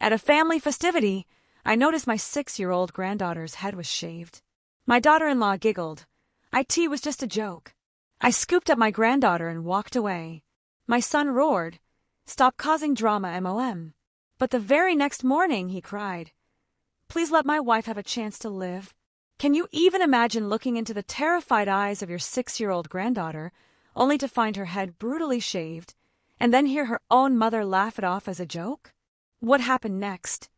At a family festivity, I noticed my 6-year-old granddaughter's head was shaved. My daughter-in-law giggled. It was just a joke. I scooped up my granddaughter and walked away. My son roared, "Stop causing drama, Mom." But the very next morning he cried, "Please let my wife have a chance to live." Can you even imagine looking into the terrified eyes of your 6-year-old granddaughter, only to find her head brutally shaved, and then hear her own mother laugh it off as a joke? What happened next?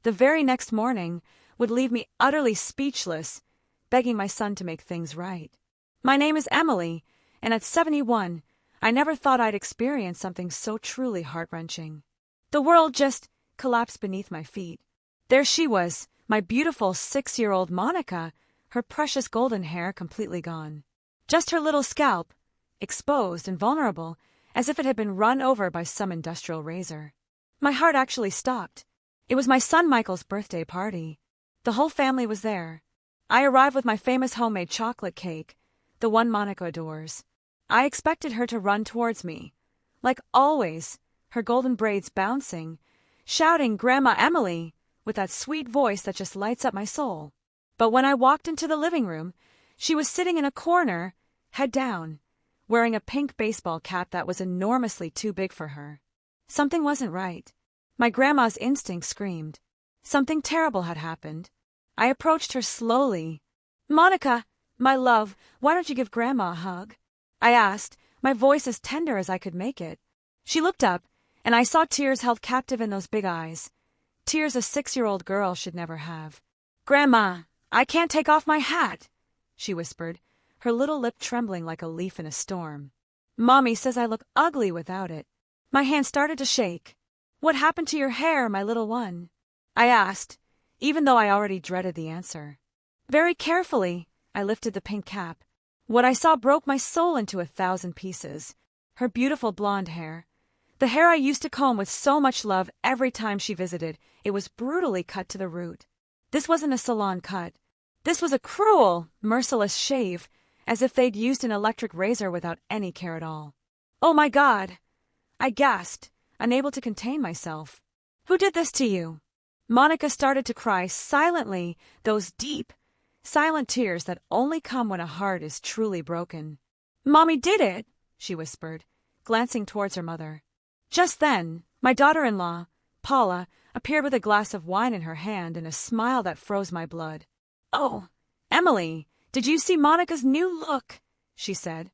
The very next morning would leave me utterly speechless, begging my son to make things right. My name is Emily, and at 71, I never thought I'd experience something so truly heart-wrenching. The world just collapsed beneath my feet. There she was, my beautiful 6-year-old Monica, her precious golden hair completely gone. Just her little scalp, exposed and vulnerable, as if it had been run over by some industrial razor. My heart actually stopped. It was my son Michael's birthday party. The whole family was there. I arrived with my famous homemade chocolate cake, the one Monica adores. I expected her to run towards me. Like always, her golden braids bouncing, shouting "Grandma Emily," with that sweet voice that just lights up my soul. But when I walked into the living room, she was sitting in a corner, head down, wearing a pink baseball cap that was enormously too big for her. Something wasn't right. My grandma's instinct screamed. Something terrible had happened. I approached her slowly. "Monica, my love, why don't you give Grandma a hug?" I asked, my voice as tender as I could make it. She looked up, and I saw tears held captive in those big eyes. Tears a 6-year-old girl should never have. "Grandma, I can't take off my hat," she whispered, her little lip trembling like a leaf in a storm. "Mommy says I look ugly without it." My hand started to shake. "What happened to your hair, my little one?" I asked, even though I already dreaded the answer. Very carefully, I lifted the pink cap. What I saw broke my soul into 1,000 pieces. Her beautiful blonde hair. The hair I used to comb with so much love every time she visited, it was brutally cut to the root. This wasn't a salon cut. This was a cruel, merciless shave, as if they'd used an electric razor without any care at all. "Oh my God!" I gasped, unable to contain myself. "Who did this to you?" Monica started to cry silently, those deep, silent tears that only come when a heart is truly broken. "Mommy did it," she whispered, glancing towards her mother. Just then, my daughter-in-law, Paula, appeared with a glass of wine in her hand and a smile that froze my blood. "Oh, Emily, did you see Monica's new look?" she said,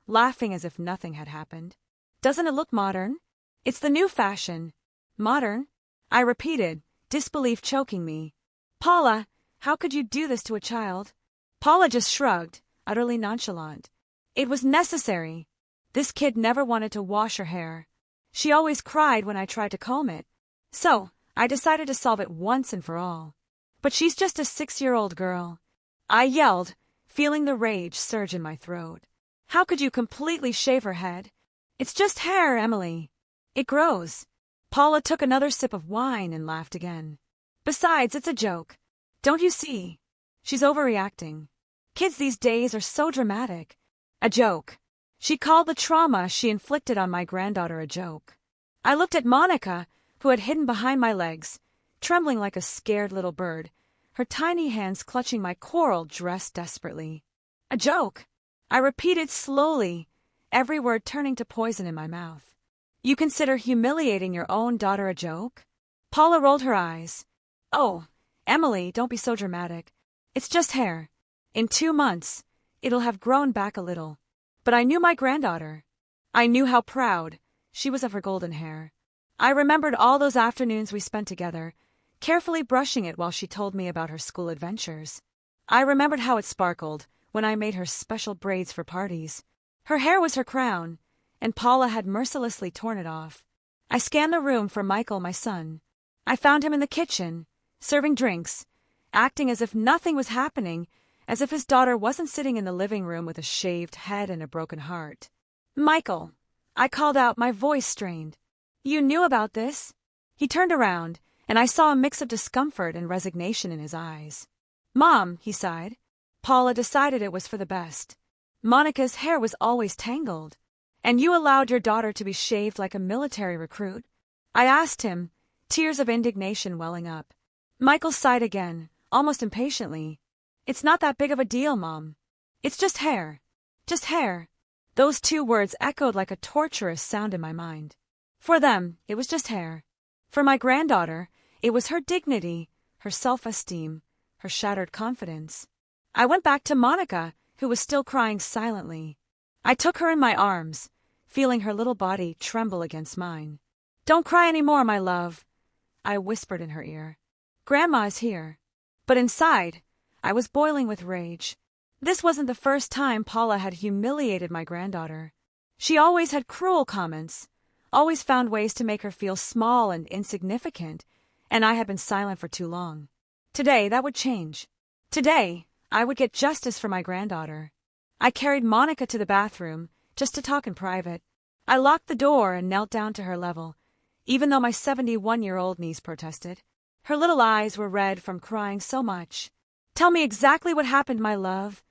laughing as if nothing had happened. "Doesn't it look modern? It's the new fashion." "Modern?" I repeated, disbelief choking me. "Paula, how could you do this to a child?" Paula just shrugged, utterly nonchalant. "It was necessary. This kid never wanted to wash her hair. She always cried when I tried to comb it. So, I decided to solve it once and for all. But she's just a 6-year-old girl." I yelled, feeling the rage surge in my throat. "How could you completely shave her head? It's just hair, Emily. It grows." Paula took another sip of wine and laughed again. "Besides, it's a joke. Don't you see? She's overreacting. Kids these days are so dramatic. A joke." She called the trauma she inflicted on my granddaughter a joke. I looked at Monica, who had hidden behind my legs, trembling like a scared little bird, her tiny hands clutching my coral dress desperately. "A joke," I repeated slowly, every word turning to poison in my mouth. "You consider humiliating your own daughter a joke?" Paula rolled her eyes. "Oh, Emily, don't be so dramatic. It's just hair. In 2 months, it'll have grown back a little." But I knew my granddaughter. I knew how proud she was of her golden hair. I remembered all those afternoons we spent together, carefully brushing it while she told me about her school adventures. I remembered how it sparkled when I made her special braids for parties. Her hair was her crown, and Paula had mercilessly torn it off. I scanned the room for Michael, my son. I found him in the kitchen, serving drinks, acting as if nothing was happening, as if his daughter wasn't sitting in the living room with a shaved head and a broken heart. "Michael," I called out, my voice strained. "You knew about this?" He turned around, and I saw a mix of discomfort and resignation in his eyes. "Mom," he sighed. "Paula decided it was for the best. Monica's hair was always tangled. And you allowed your daughter to be shaved like a military recruit?" I asked him, tears of indignation welling up. Michael sighed again, almost impatiently. It's not that big of a deal, Mom. It's just hair. Just hair. Those two words echoed like a torturous sound in my mind. For them, it was just hair. For my granddaughter, it was her dignity, her self-esteem, her shattered confidence. I went back to Monica, who was still crying silently. I took her in my arms, feeling her little body tremble against mine. Don't cry any more, my love, I whispered in her ear. Grandma is here. But inside, I was boiling with rage. This wasn't the first time Paula had humiliated my granddaughter. She always had cruel comments, always found ways to make her feel small and insignificant, and I had been silent for too long. Today, that would change. Today, I would get justice for my granddaughter. I carried Monica to the bathroom, just to talk in private. I locked the door and knelt down to her level, even though my 71-year-old niece protested. Her little eyes were red from crying so much. Tell me exactly what happened, my love,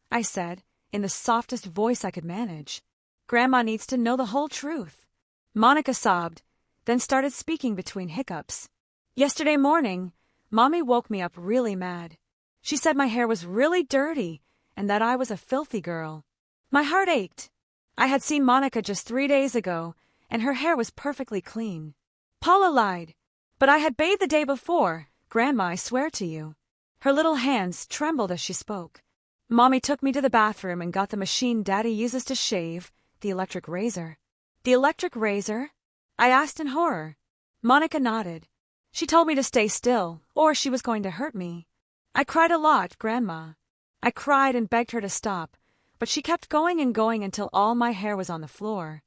I said, in the softest voice I could manage. Grandma needs to know the whole truth. Monica sobbed, then started speaking between hiccups. Yesterday morning, Mommy woke me up really mad. She said my hair was really dirty and that I was a filthy girl. My heart ached. I had seen Monica just 3 days ago, and her hair was perfectly clean. Paula lied, but I had bathed the day before, Grandma, I swear to you. Her little hands trembled as she spoke. Mommy took me to the bathroom and got the machine Daddy uses to shave, the electric razor. The electric razor? I asked in horror. Monica nodded. She told me to stay still, or she was going to hurt me. I cried a lot, Grandma. I cried and begged her to stop, but she kept going and going until all my hair was on the floor.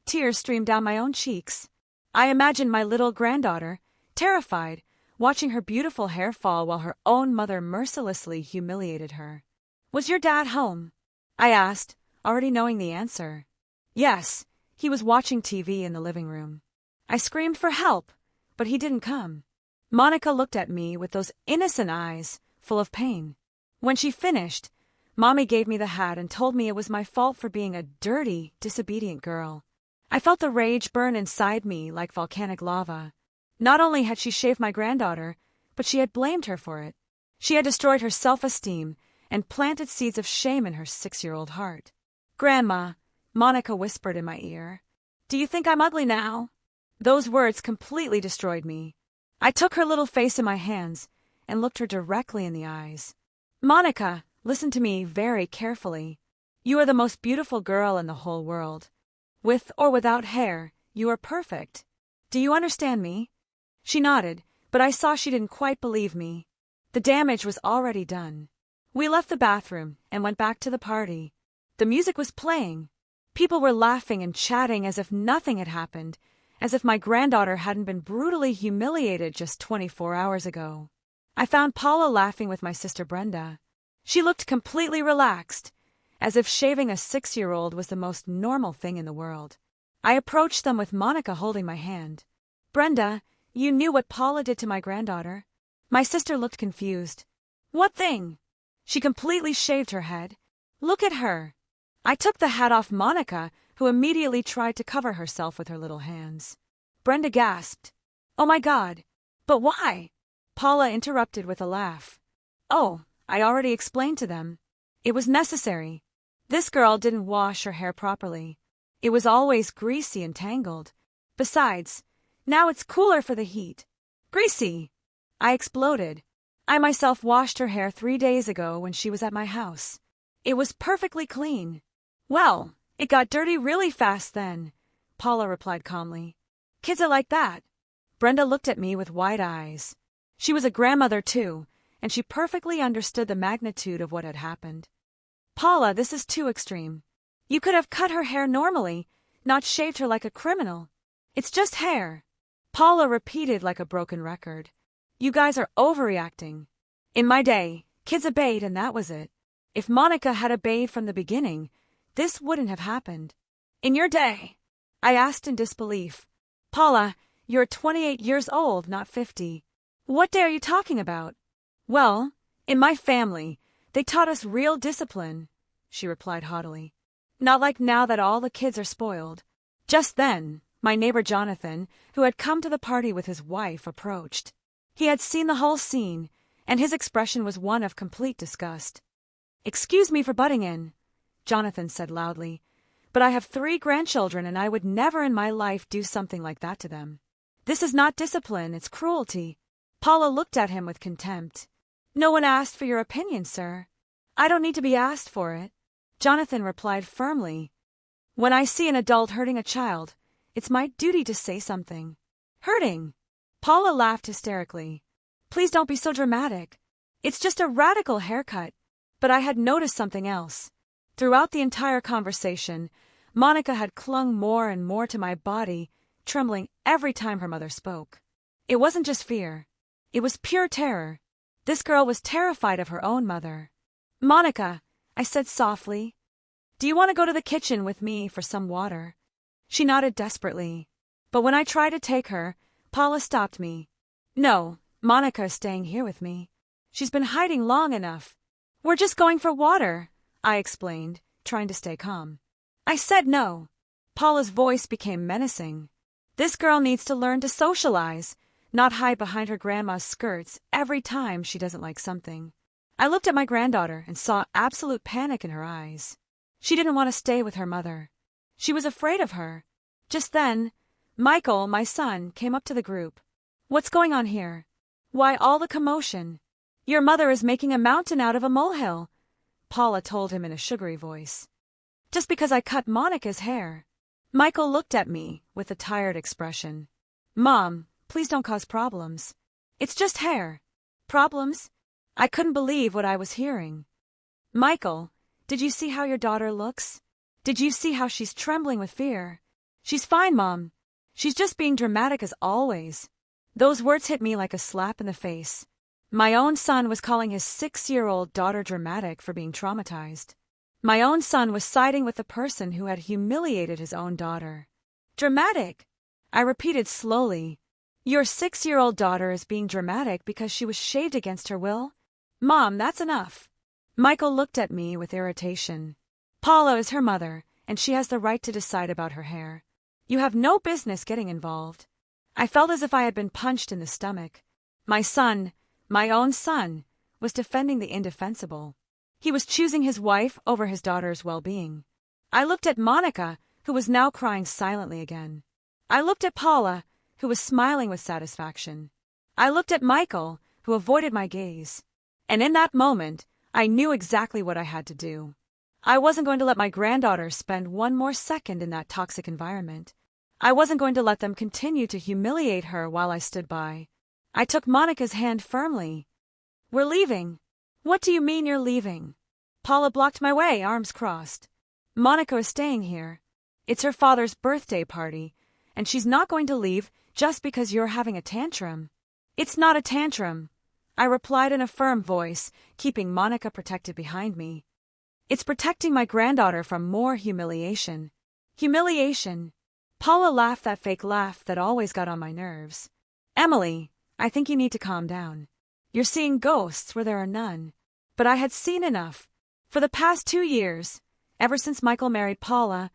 Tears streamed down my own cheeks. I imagined my little granddaughter, terrified, watching her beautiful hair fall while her own mother mercilessly humiliated her. Was your dad home? I asked, already knowing the answer. Yes, he was watching TV in the living room. I screamed for help, but he didn't come. Monica looked at me with those innocent eyes, full of pain. When she finished, Mommy gave me the hat and told me it was my fault for being a dirty, disobedient girl. I felt the rage burn inside me like volcanic lava. Not only had she shaved my granddaughter, but she had blamed her for it. She had destroyed her self-esteem and planted seeds of shame in her 6-year-old heart. Grandma, Monica whispered in my ear, do you think I'm ugly now? Those words completely destroyed me. I took her little face in my hands and looked her directly in the eyes. Monica, listen to me very carefully. You are the most beautiful girl in the whole world. With or without hair, you are perfect. Do you understand me? She nodded, but I saw she didn't quite believe me. The damage was already done. We left the bathroom and went back to the party. The music was playing. People were laughing and chatting as if nothing had happened, as if my granddaughter hadn't been brutally humiliated just 24 hours ago. I found Paula laughing with my sister Brenda. She looked completely relaxed, as if shaving a 6-year-old was the most normal thing in the world. I approached them with Monica holding my hand. Brenda, you knew what Paula did to my granddaughter? My sister looked confused. What thing? She completely shaved her head. Look at her. I took the hat off Monica, who immediately tried to cover herself with her little hands. Brenda gasped. Oh my God! But why? Paula interrupted with a laugh. Oh, I already explained to them. It was necessary. This girl didn't wash her hair properly. It was always greasy and tangled. Besides, now it's cooler for the heat. Greasy! I exploded. I myself washed her hair 3 days ago when she was at my house. It was perfectly clean. Well, it got dirty really fast then, Paula replied calmly. Kids are like that. Brenda looked at me with wide eyes. She was a grandmother too, and she perfectly understood the magnitude of what had happened. Paula, this is too extreme. You could have cut her hair normally, not shaved her like a criminal. It's just hair. Paula repeated like a broken record. You guys are overreacting. In my day, kids obeyed and that was it. If Monica had obeyed from the beginning, this wouldn't have happened. In your day? I asked in disbelief. Paula, you're 28 years old, not 50. What day are you talking about? Well, in my family, they taught us real discipline, she replied haughtily. Not like now that all the kids are spoiled. Just then, My neighbor Jonathan, who had come to the party with his wife, approached. He had seen the whole scene, and his expression was one of complete disgust. "Excuse me for butting in," Jonathan said loudly, "but I have 3 grandchildren and I would never in my life do something like that to them. This is not discipline, it's cruelty." Paula looked at him with contempt. "No one asked for your opinion, sir." "I don't need to be asked for it," Jonathan replied firmly. "When I see an adult hurting a child, it's my duty to say something." "Hurting?" Paula laughed hysterically. "Please don't be so dramatic. It's just a radical haircut." But I had noticed something else. Throughout the entire conversation, Monica had clung more and more to my body, trembling every time her mother spoke. It wasn't just fear. It was pure terror. This girl was terrified of her own mother. "Monica," I said softly, "do you want to go to the kitchen with me for some water?" She nodded desperately. But when I tried to take her, Paula stopped me. "No, Monica is staying here with me. She's been hiding long enough." "We're just going for water," I explained, trying to stay calm. "I said no." Paula's voice became menacing. "This girl needs to learn to socialize, not hide behind her grandma's skirts every time she doesn't like something." I looked at my granddaughter and saw absolute panic in her eyes. She didn't want to stay with her mother. She was afraid of her. Just then, Michael, my son, came up to the group. "What's going on here? Why all the commotion?" "Your mother is making a mountain out of a molehill," Paula told him in a sugary voice. "Just because I cut Monica's hair." Michael looked at me with a tired expression. "Mom, please don't cause problems. It's just hair." "Problems?" I couldn't believe what I was hearing. "Michael, did you see how your daughter looks? Did you see how she's trembling with fear?" "She's fine, Mom. She's just being dramatic as always." Those words hit me like a slap in the face. My own son was calling his 6-year-old daughter dramatic for being traumatized. My own son was siding with the person who had humiliated his own daughter. "Dramatic," I repeated slowly. "Your 6-year-old daughter is being dramatic because she was shaved against her will? Mom, that's enough." Michael looked at me with irritation. "Paula is her mother, and she has the right to decide about her hair. You have no business getting involved." I felt as if I had been punched in the stomach. My son, my own son, was defending the indefensible. He was choosing his wife over his daughter's well-being. I looked at Monica, who was now crying silently again. I looked at Paula, who was smiling with satisfaction. I looked at Michael, who avoided my gaze. And in that moment, I knew exactly what I had to do. I wasn't going to let my granddaughter spend one more second in that toxic environment. I wasn't going to let them continue to humiliate her while I stood by. I took Monica's hand firmly. "We're leaving." "What do you mean you're leaving?" Paula blocked my way, arms crossed. "Monica is staying here. It's her father's birthday party, and she's not going to leave just because you're having a tantrum." "It's not a tantrum," I replied in a firm voice, keeping Monica protected behind me. "It's protecting my granddaughter from more humiliation." "Humiliation?" Paula laughed that fake laugh that always got on my nerves. "Emily, I think you need to calm down. You're seeing ghosts where there are none." But I had seen enough. For the past 2 years, ever since Michael married Paula,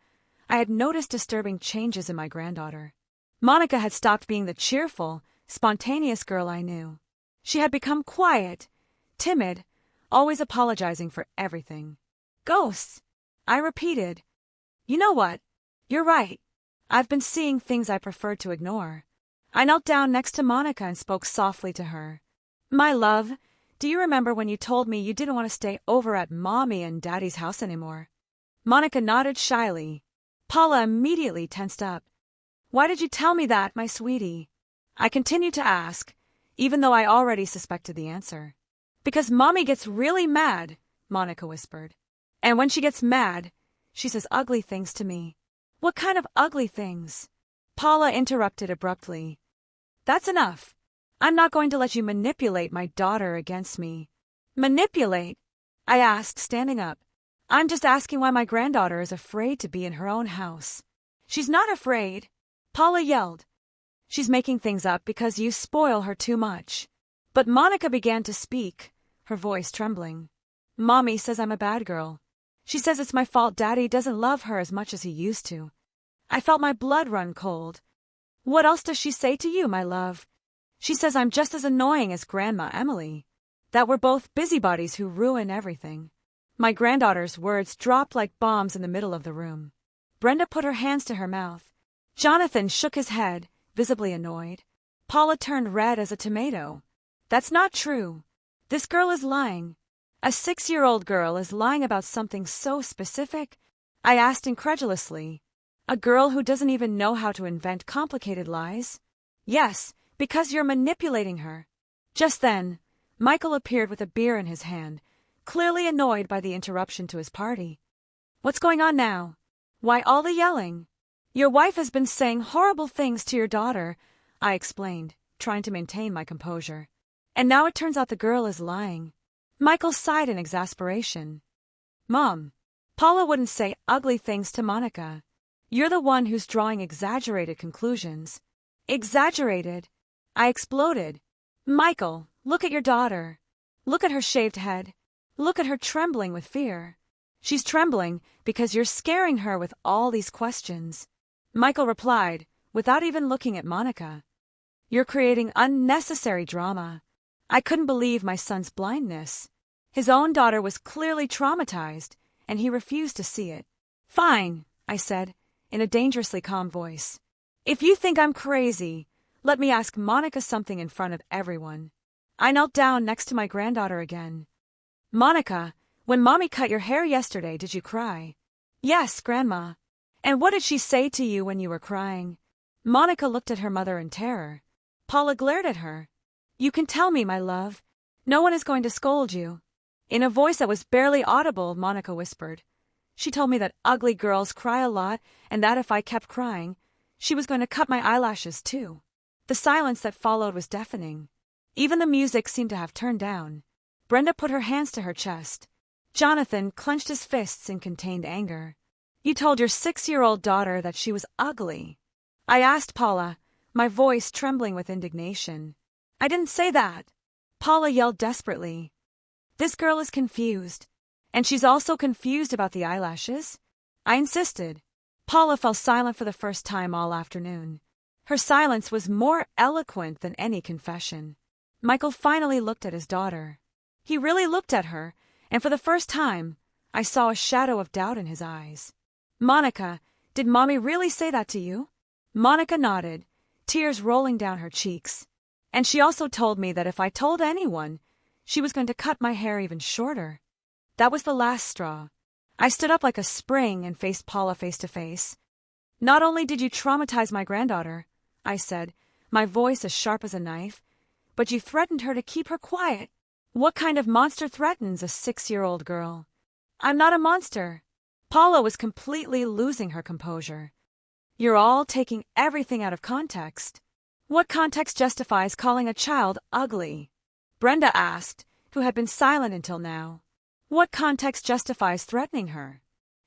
I had noticed disturbing changes in my granddaughter. Monica had stopped being the cheerful, spontaneous girl I knew. She had become quiet, timid, always apologizing for everything. "Ghosts," I repeated. "You know what? You're right. I've been seeing things I preferred to ignore." I knelt down next to Monica and spoke softly to her. "My love, do you remember when you told me you didn't want to stay over at Mommy and Daddy's house anymore?" Monica nodded shyly. Paula immediately tensed up. "Why did you tell me that, my sweetie?" I continued to ask, even though I already suspected the answer. "Because Mommy gets really mad," Monica whispered. "And when she gets mad, she says ugly things to me." "What kind of ugly things?" Paula interrupted abruptly. "That's enough. I'm not going to let you manipulate my daughter against me." "Manipulate?" I asked, standing up. "I'm just asking why my granddaughter is afraid to be in her own house." "She's not afraid," Paula yelled. "She's making things up because you spoil her too much." But Monica began to speak, her voice trembling. "Mommy says I'm a bad girl. She says it's my fault Daddy doesn't love her as much as he used to. I felt my blood run cold. What else does she say to you, my love? She says I'm just as annoying as Grandma Emily. That we're both busybodies who ruin everything. My granddaughter's words dropped like bombs in the middle of the room. Brenda put her hands to her mouth. Jonathan shook his head, visibly annoyed. Paula turned red as a tomato. That's not true. This girl is lying. A 6-year-old girl is lying about something so specific? I asked incredulously. A girl who doesn't even know how to invent complicated lies? Yes, because you're manipulating her. Just then, Michael appeared with a beer in his hand, clearly annoyed by the interruption to his party. What's going on now? Why all the yelling? Your wife has been saying horrible things to your daughter, I explained, trying to maintain my composure. And now it turns out the girl is lying. Michael sighed in exasperation. Mom, Paula wouldn't say ugly things to Monica. You're the one who's drawing exaggerated conclusions. Exaggerated? I exploded. Michael, look at your daughter. Look at her shaved head. Look at her trembling with fear. She's trembling because you're scaring her with all these questions. Michael replied, without even looking at Monica. You're creating unnecessary drama. I couldn't believe my son's blindness. His own daughter was clearly traumatized, and he refused to see it. Fine, I said, in a dangerously calm voice. If you think I'm crazy, let me ask Monica something in front of everyone. I knelt down next to my granddaughter again. Monica, when Mommy cut your hair yesterday, did you cry? Yes, Grandma. And what did she say to you when you were crying? Monica looked at her mother in terror. Paula glared at her. You can tell me, my love. No one is going to scold you. In a voice that was barely audible, Monica whispered. She told me that ugly girls cry a lot and that if I kept crying, she was going to cut my eyelashes too. The silence that followed was deafening. Even the music seemed to have turned down. Brenda put her hands to her chest. Jonathan clenched his fists in contained anger. You told your 6-year-old daughter that she was ugly. I asked Paula, my voice trembling with indignation. I didn't say that. Paula yelled desperately. This girl is confused. And she's also confused about the eyelashes? I insisted. Paula fell silent for the first time all afternoon. Her silence was more eloquent than any confession. Michael finally looked at his daughter. He really looked at her, and for the first time, I saw a shadow of doubt in his eyes. Monica, did Mommy really say that to you? Monica nodded, tears rolling down her cheeks. And she also told me that if I told anyone, she was going to cut my hair even shorter. That was the last straw. I stood up like a spring and faced Paula face to face. Not only did you traumatize my granddaughter, I said, my voice as sharp as a knife, but you threatened her to keep her quiet. What kind of monster threatens a 6-year-old girl? I'm not a monster. Paula was completely losing her composure. You're all taking everything out of context. What context justifies calling a child ugly? Brenda asked, who had been silent until now. What context justifies threatening her?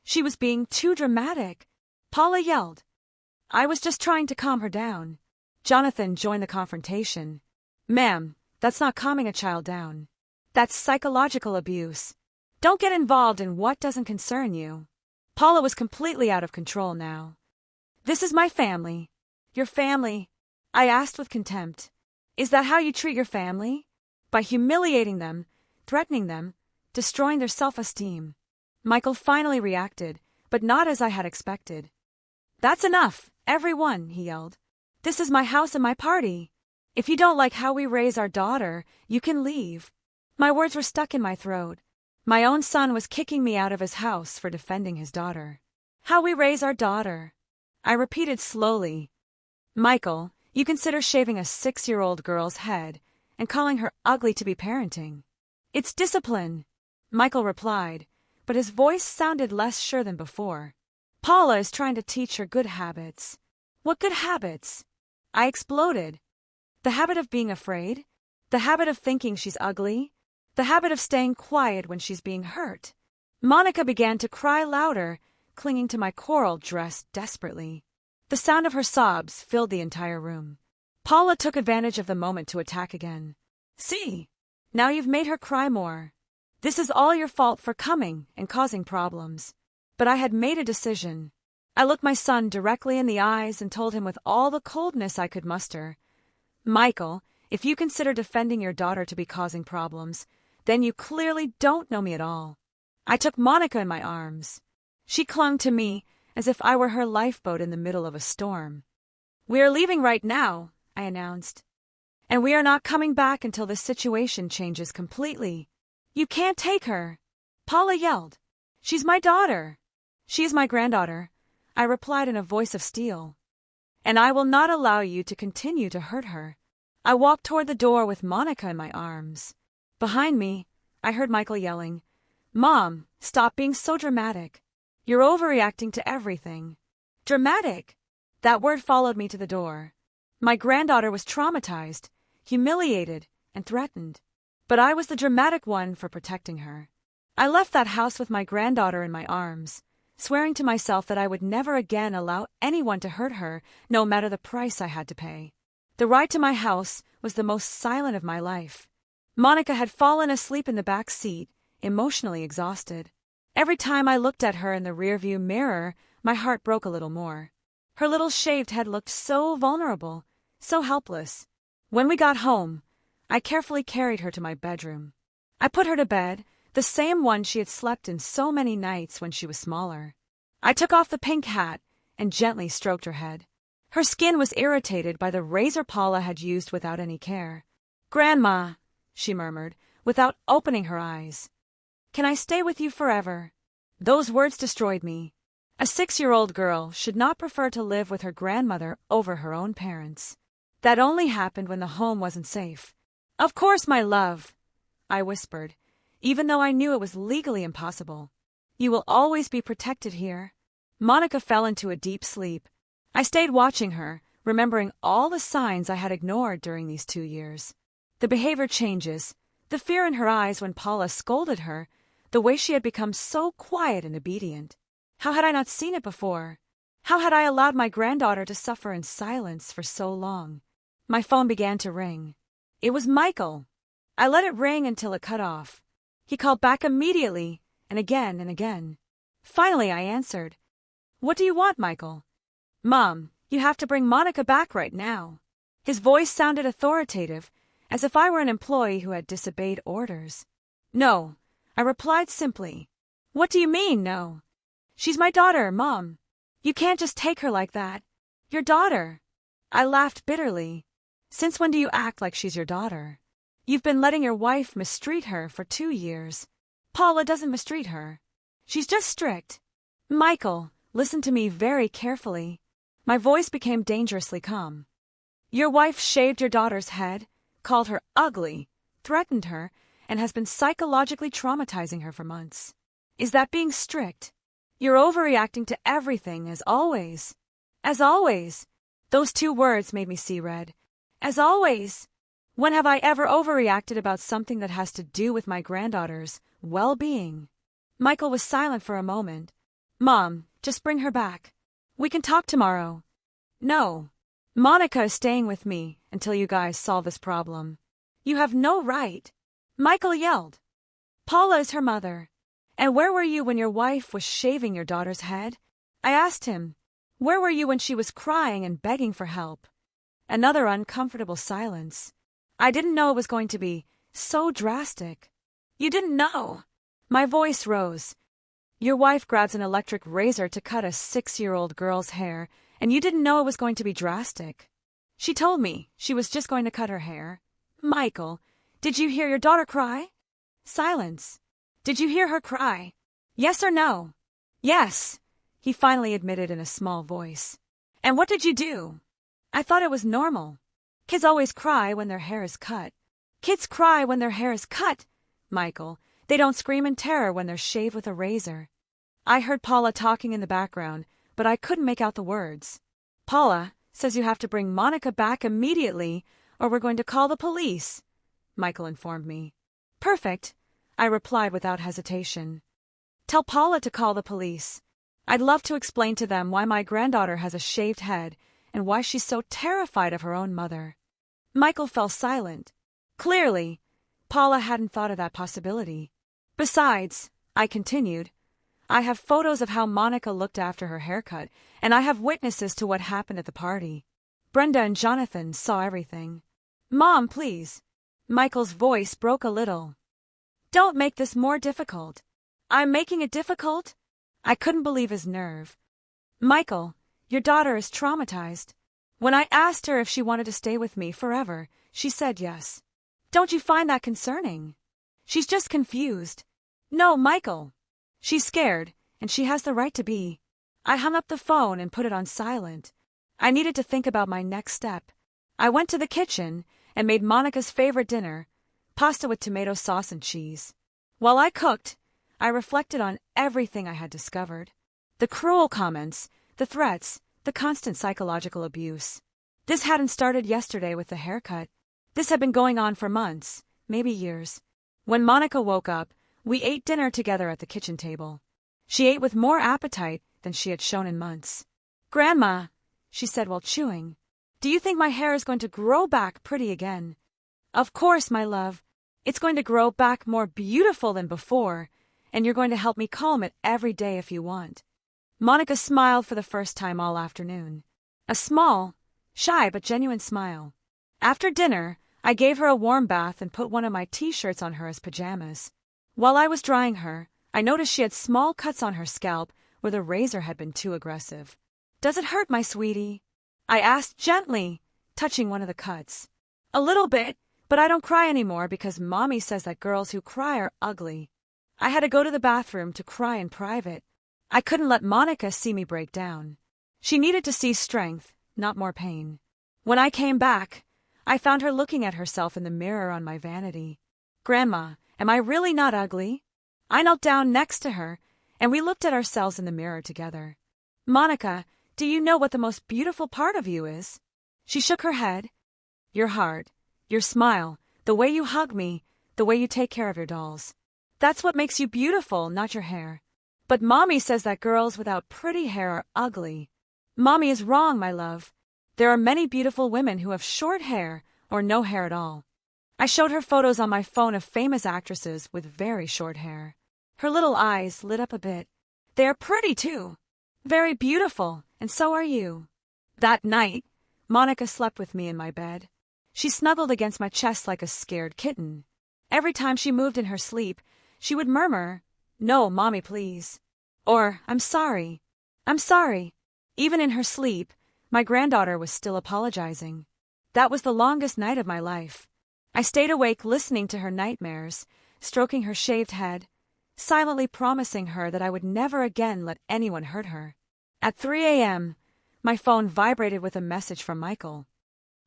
She was being too dramatic. Paula yelled. I was just trying to calm her down. Jonathan joined the confrontation. Ma'am, that's not calming a child down. That's psychological abuse. Don't get involved in what doesn't concern you. Paula was completely out of control now. This is my family. Your family? I asked with contempt. Is that how you treat your family? By humiliating them, threatening them, destroying their self-esteem. Michael finally reacted, but not as I had expected. That's enough, everyone, he yelled. This is my house and my party. If you don't like how we raise our daughter, you can leave. My words were stuck in my throat. My own son was kicking me out of his house for defending his daughter. How we raise our daughter. I repeated slowly. Michael, you consider shaving a 6-year-old girl's head and calling her ugly to be parenting. It's discipline, Michael replied, but his voice sounded less sure than before. Paula is trying to teach her good habits. What good habits? I exploded. The habit of being afraid? The habit of thinking she's ugly? The habit of staying quiet when she's being hurt? Monica began to cry louder, clinging to my coral dress desperately. The sound of her sobs filled the entire room. Paula took advantage of the moment to attack again. See, now you've made her cry more. This is all your fault for coming and causing problems. But I had made a decision. I looked my son directly in the eyes and told him with all the coldness I could muster, "Michael, if you consider defending your daughter to be causing problems, then you clearly don't know me at all." I took Monica in my arms. She clung to me as if I were her lifeboat in the middle of a storm. "We are leaving right now," I announced. "And we are not coming back until this situation changes completely." "You can't take her," Paula yelled. "She's my daughter." "She is my granddaughter," I replied in a voice of steel. "And I will not allow you to continue to hurt her." I walked toward the door with Monica in my arms. Behind me, I heard Michael yelling, "Mom, stop being so dramatic. You're overreacting to everything." Dramatic? That word followed me to the door. My granddaughter was traumatized, humiliated, and threatened. But I was the dramatic one for protecting her. I left that house with my granddaughter in my arms, swearing to myself that I would never again allow anyone to hurt her, no matter the price I had to pay. The ride to my house was the most silent of my life. Monica had fallen asleep in the back seat, emotionally exhausted. Every time I looked at her in the rearview mirror, my heart broke a little more. Her little shaved head looked so vulnerable, so helpless. When we got home, I carefully carried her to my bedroom. I put her to bed, the same one she had slept in so many nights when she was smaller. I took off the pink hat and gently stroked her head. Her skin was irritated by the razor Paula had used without any care. "Grandma," she murmured, without opening her eyes. "Can I stay with you forever?" Those words destroyed me. A 6-year-old girl should not prefer to live with her grandmother over her own parents. That only happened when the home wasn't safe. "Of course, my love," I whispered, even though I knew it was legally impossible. "You will always be protected here." Monica fell into a deep sleep. I stayed watching her, remembering all the signs I had ignored during these 2 years. The behavior changes, the fear in her eyes when Paula scolded her, the way she had become so quiet and obedient. How had I not seen it before? How had I allowed my granddaughter to suffer in silence for so long? My phone began to ring. It was Michael. I let it ring until it cut off. He called back immediately, and again and again. Finally, I answered. "What do you want, Michael?" "Mom, you have to bring Monica back right now." His voice sounded authoritative, as if I were an employee who had disobeyed orders. "No," I replied simply. "What do you mean, no?" "She's my daughter, Mom. You can't just take her like that. Your daughter." I laughed bitterly. "Since when do you act like she's your daughter? You've been letting your wife mistreat her for 2 years. Paula doesn't mistreat her. She's just strict." "Michael, listen to me very carefully." My voice became dangerously calm. "Your wife shaved your daughter's head, called her ugly, threatened her, and has been psychologically traumatizing her for months. Is that being strict? You're overreacting to everything, as always." "As always." Those 2 words made me see red. "As always. When have I ever overreacted about something that has to do with my granddaughter's well-being?" Michael was silent for a moment. "Mom, just bring her back. We can talk tomorrow." "No. Monica is staying with me until you guys solve this problem." "You have no right," Michael yelled. "Paula is her mother. And where were you when your wife was shaving your daughter's head?" I asked him. "Where were you when she was crying and begging for help?" Another uncomfortable silence. I didn't know it was going to be so drastic. "You didn't know." My voice rose. "Your wife grabs an electric razor to cut a 6-year-old girl's hair, and you didn't know it was going to be drastic. She told me she was just going to cut her hair." "Michael, did you hear your daughter cry?" Silence. "Did you hear her cry? Yes or no?" "Yes," he finally admitted in a small voice. "And what did you do?" "I thought it was normal. Kids always cry when their hair is cut." "Kids cry when their hair is cut, Michael. They don't scream in terror when they're shaved with a razor." I heard Paula talking in the background, but I couldn't make out the words. "Paula says you have to bring Monica back immediately, or we're going to call the police," Michael informed me. "Perfect," I replied without hesitation. "Tell Paula to call the police. I'd love to explain to them why my granddaughter has a shaved head and why she's so terrified of her own mother." Michael fell silent. Clearly, Paula hadn't thought of that possibility. "Besides," I continued, I have photos of how Monica looked after her haircut, and I have witnesses to what happened at the party. Brenda and Jonathan saw everything. Mom, please. Michael's voice broke a little. Don't make this more difficult. I'm making it difficult? I couldn't believe his nerve. Michael, your daughter is traumatized. When I asked her if she wanted to stay with me forever, she said yes. Don't you find that concerning? She's just confused. No, Michael. She's scared, and she has the right to be. I hung up the phone and put it on silent. I needed to think about my next step. I went to the kitchen and made Monica's favorite dinner, pasta with tomato sauce and cheese. While I cooked, I reflected on everything I had discovered. The cruel comments, the threats, the constant psychological abuse. This hadn't started yesterday with the haircut. This had been going on for months, maybe years. When Monica woke up, we ate dinner together at the kitchen table. She ate with more appetite than she had shown in months. Grandma, she said while chewing, do you think my hair is going to grow back pretty again? Of course, my love. It's going to grow back more beautiful than before, and you're going to help me comb it every day if you want. Monica smiled for the first time all afternoon. A small, shy but genuine smile. After dinner, I gave her a warm bath and put one of my t-shirts on her as pajamas. While I was drying her, I noticed she had small cuts on her scalp where the razor had been too aggressive. Does it hurt, my sweetie? I asked gently, touching one of the cuts. A little bit, but I don't cry anymore because Mommy says that girls who cry are ugly. I had to go to the bathroom to cry in private. I couldn't let Monica see me break down. She needed to see strength, not more pain. When I came back, I found her looking at herself in the mirror on my vanity. Grandma, am I really not ugly? I knelt down next to her, and we looked at ourselves in the mirror together. Monica, do you know what the most beautiful part of you is? She shook her head. Your heart, your smile, the way you hug me, the way you take care of your dolls. That's what makes you beautiful, not your hair. But Mommy says that girls without pretty hair are ugly. Mommy is wrong, my love. There are many beautiful women who have short hair or no hair at all. I showed her photos on my phone of famous actresses with very short hair. Her little eyes lit up a bit. They are pretty, too. Very beautiful, and so are you. That night, Monica slept with me in my bed. She snuggled against my chest like a scared kitten. Every time she moved in her sleep, she would murmur, "No, Mommy, please." Or, "I'm sorry. I'm sorry." Even in her sleep, my granddaughter was still apologizing. That was the longest night of my life. I stayed awake listening to her nightmares, stroking her shaved head, silently promising her that I would never again let anyone hurt her. At 3 a.m., my phone vibrated with a message from Michael.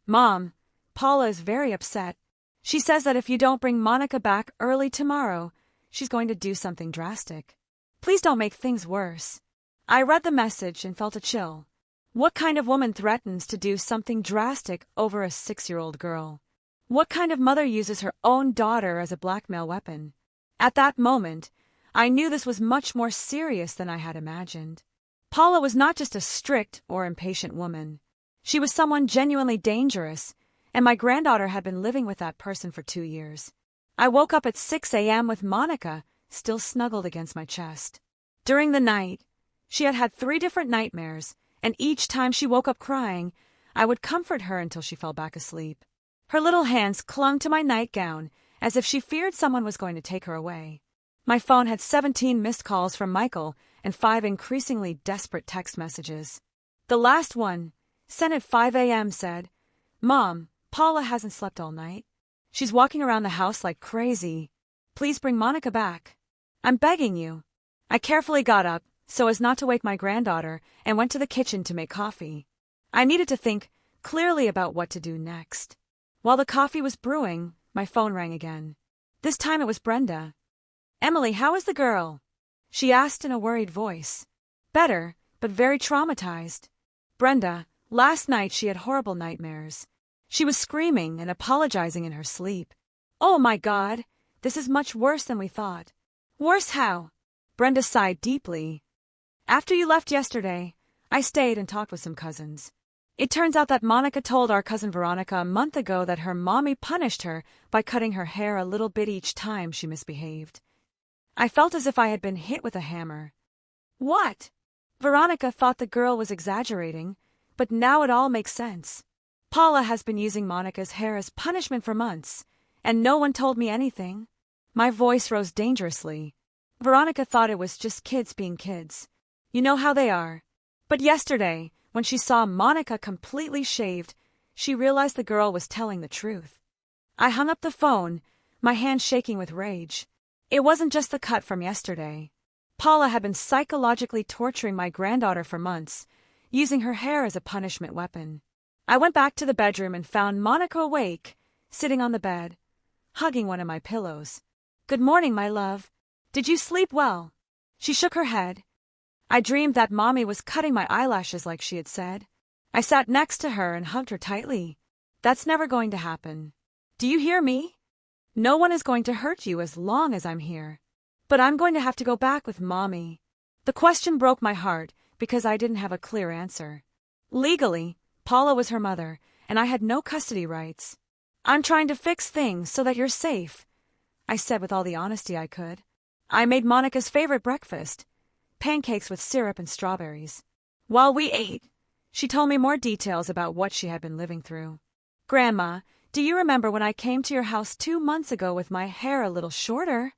Mom, Paula is very upset. She says that if you don't bring Monica back early tomorrow, she's going to do something drastic. Please don't make things worse. I read the message and felt a chill. What kind of woman threatens to do something drastic over a 6-year-old girl? What kind of mother uses her own daughter as a blackmail weapon? At that moment, I knew this was much more serious than I had imagined. Paula was not just a strict or impatient woman. She was someone genuinely dangerous, and my granddaughter had been living with that person for 2 years. I woke up at 6 a.m. with Monica still snuggled against my chest. During the night, she had had 3 different nightmares, and each time she woke up crying, I would comfort her until she fell back asleep. Her little hands clung to my nightgown as if she feared someone was going to take her away. My phone had 17 missed calls from Michael and 5 increasingly desperate text messages. The last one, sent at 5 a.m., said, "Mom, Paula hasn't slept all night. She's walking around the house like crazy. Please bring Monica back. I'm begging you." I carefully got up so as not to wake my granddaughter and went to the kitchen to make coffee. I needed to think clearly about what to do next. While the coffee was brewing, my phone rang again. This time it was Brenda. "Emily, how is the girl?" she asked in a worried voice. "Better, but very traumatized. Brenda, last night she had horrible nightmares. She was screaming and apologizing in her sleep. Oh my God, this is much worse than we thought." "Worse how?" Brenda sighed deeply. "After you left yesterday, I stayed and talked with some cousins. It turns out that Monica told our cousin Veronica a month ago that her mommy punished her by cutting her hair a little bit each time she misbehaved. I felt as if I had been hit with a hammer. What? Veronica thought the girl was exaggerating, but now it all makes sense. Paula has been using Monica's hair as punishment for months, and no one told me anything. My voice rose dangerously. Veronica thought it was just kids being kids. You know how they are. But yesterday, when she saw Monica completely shaved, she realized the girl was telling the truth. I hung up the phone, my hand shaking with rage. It wasn't just the cut from yesterday. Paula had been psychologically torturing my granddaughter for months, using her hair as a punishment weapon. I went back to the bedroom and found Monica awake, sitting on the bed, hugging one of my pillows. "Good morning, my love. Did you sleep well?" She shook her head. "I dreamed that Mommy was cutting my eyelashes like she had said." I sat next to her and hugged her tightly. "That's never going to happen. Do you hear me? No one is going to hurt you as long as I'm here. But I'm going to have to go back with Mommy." The question broke my heart because I didn't have a clear answer. Legally, Paula was her mother, and I had no custody rights. "I'm trying to fix things so that you're safe," I said with all the honesty I could. I made Monica's favorite breakfast, pancakes with syrup and strawberries. While we ate, she told me more details about what she had been living through. "Grandma, do you remember when I came to your house 2 months ago with my hair a little shorter?"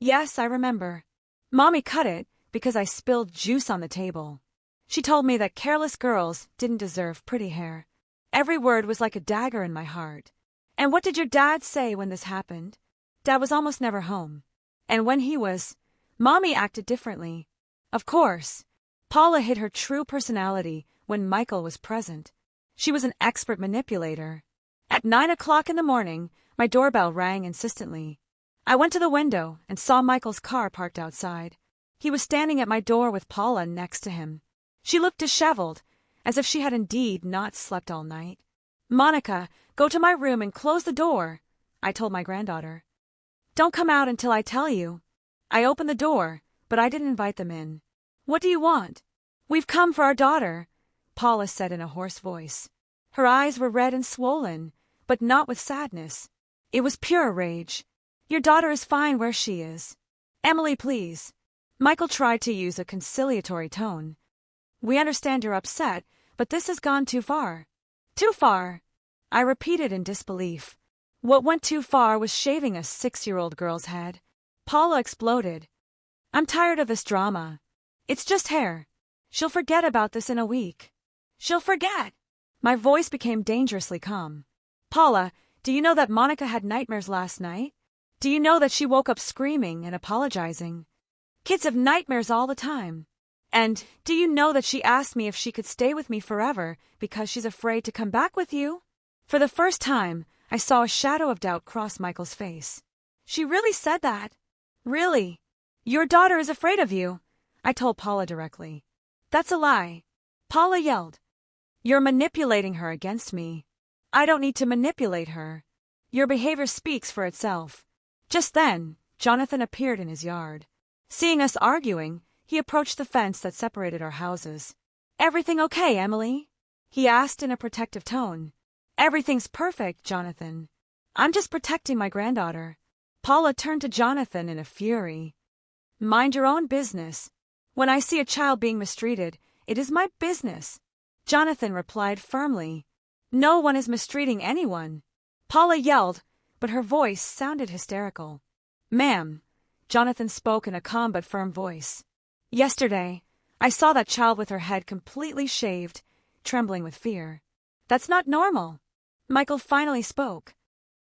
"Yes, I remember. Mommy cut it because I spilled juice on the table. She told me that careless girls didn't deserve pretty hair." Every word was like a dagger in my heart. "And what did your dad say when this happened?" "Dad was almost never home. And when he was, Mommy acted differently." Of course, Paula hid her true personality when Michael was present. She was an expert manipulator. At 9 o'clock in the morning, my doorbell rang insistently. I went to the window and saw Michael's car parked outside. He was standing at my door with Paula next to him. She looked disheveled, as if she had indeed not slept all night. "Monica, go to my room and close the door," I told my granddaughter. "Don't come out until I tell you." I opened the door, but I didn't invite them in. "What do you want?" "We've come for our daughter," Paula said in a hoarse voice. Her eyes were red and swollen, but not with sadness. It was pure rage. "Your daughter is fine where she is. Emily, please." Michael tried to use a conciliatory tone. "We understand you're upset, but this has gone too far." "Too far?" I repeated in disbelief. What went too far was shaving a 6-year-old girl's head. Paula exploded. "I'm tired of this drama. It's just hair. She'll forget about this in a week." "She'll forget." My voice became dangerously calm. "Paula, do you know that Monica had nightmares last night? Do you know that she woke up screaming and apologizing? Kids have nightmares all the time. And do you know that she asked me if she could stay with me forever because she's afraid to come back with you?" For the first time, I saw a shadow of doubt cross Michael's face. "She really said that?" "Really? Your daughter is afraid of you," I told Paula directly. "That's a lie." Paula yelled. "You're manipulating her against me." "I don't need to manipulate her. Your behavior speaks for itself." Just then, Jonathan appeared in his yard. Seeing us arguing, he approached the fence that separated our houses. "Everything okay, Emily?" he asked in a protective tone. "Everything's perfect, Jonathan. I'm just protecting my granddaughter." Paula turned to Jonathan in a fury. "Mind your own business. When I see a child being mistreated, it is my business." Jonathan replied firmly. "No one is mistreating anyone." Paula yelled, but her voice sounded hysterical. "Ma'am," Jonathan spoke in a calm but firm voice. "Yesterday, I saw that child with her head completely shaved, trembling with fear. That's not normal." Michael finally spoke.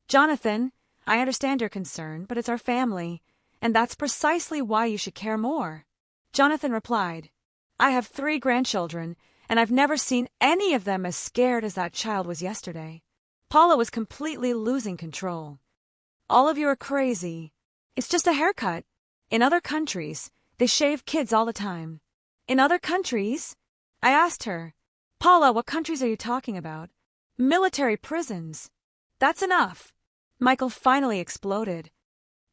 "Jonathan, I understand your concern, but it's our family, and that's precisely why you should care more." Jonathan replied, "I have 3 grandchildren, and I've never seen any of them as scared as that child was yesterday." Paula was completely losing control. "All of you are crazy. It's just a haircut. In other countries, they shave kids all the time." "In other countries?" I asked her. "Paula, what countries are you talking about?" "Military prisons." "That's enough." Michael finally exploded.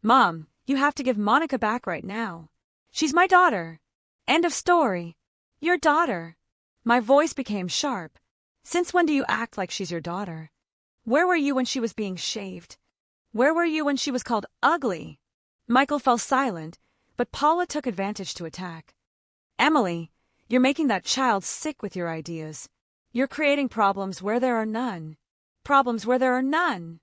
"Mom, you have to give Monica back right now. She's my daughter. End of story." "Your daughter?" My voice became sharp. "Since when do you act like she's your daughter? Where were you when she was being shaved? Where were you when she was called ugly?" Michael fell silent, but Paula took advantage to attack. Emily, you're making that child sick with your ideas. You're creating problems where there are none. Problems where there are none.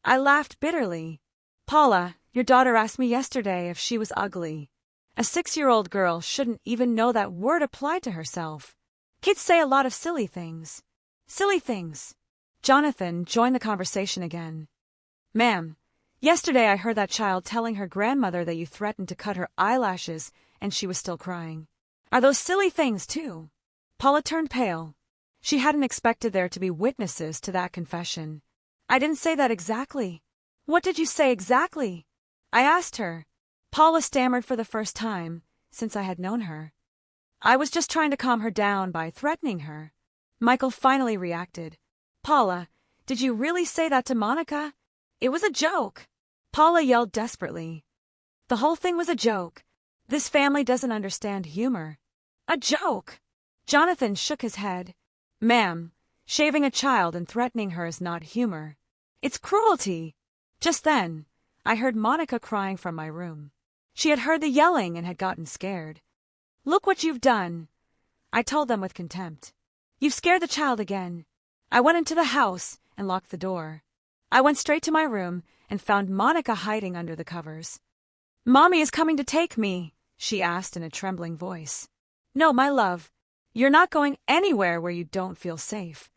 I laughed bitterly. Paula, your daughter asked me yesterday if she was ugly. A 6-year-old girl shouldn't even know that word applied to herself. Kids say a lot of silly things. Silly things. Jonathan joined the conversation again. Ma'am, yesterday I heard that child telling her grandmother that you threatened to cut her eyelashes and she was still crying. Are those silly things, too? Paula turned pale. She hadn't expected there to be witnesses to that confession. I didn't say that exactly. What did you say exactly? I asked her. Paula stammered for the first time since I had known her. I was just trying to calm her down by threatening her. Michael finally reacted. Paula, did you really say that to Monica? It was a joke. Paula yelled desperately. The whole thing was a joke. This family doesn't understand humor. A joke. Jonathan shook his head. Ma'am, shaving a child and threatening her is not humor. It's cruelty. Just then, I heard Monica crying from my room. She had heard the yelling and had gotten scared. Look what you've done, I told them with contempt. You've scared the child again. I went into the house and locked the door. I went straight to my room and found Monica hiding under the covers. Mommy is coming to take me, she asked in a trembling voice. No, my love, you're not going anywhere where you don't feel safe.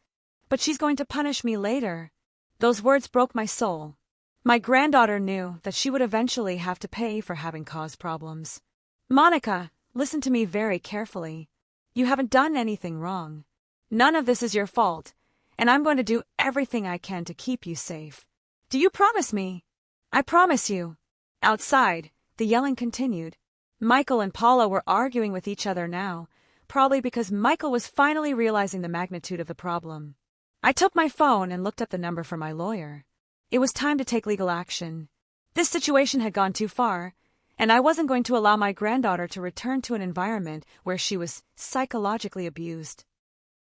But she's going to punish me later. Those words broke my soul. My granddaughter knew that she would eventually have to pay for having caused problems. Monica, listen to me very carefully. You haven't done anything wrong. None of this is your fault, and I'm going to do everything I can to keep you safe. Do you promise me? I promise you. Outside, the yelling continued. Michael and Paula were arguing with each other now, probably because Michael was finally realizing the magnitude of the problem. I took my phone and looked up the number for my lawyer. It was time to take legal action. This situation had gone too far, and I wasn't going to allow my granddaughter to return to an environment where she was psychologically abused.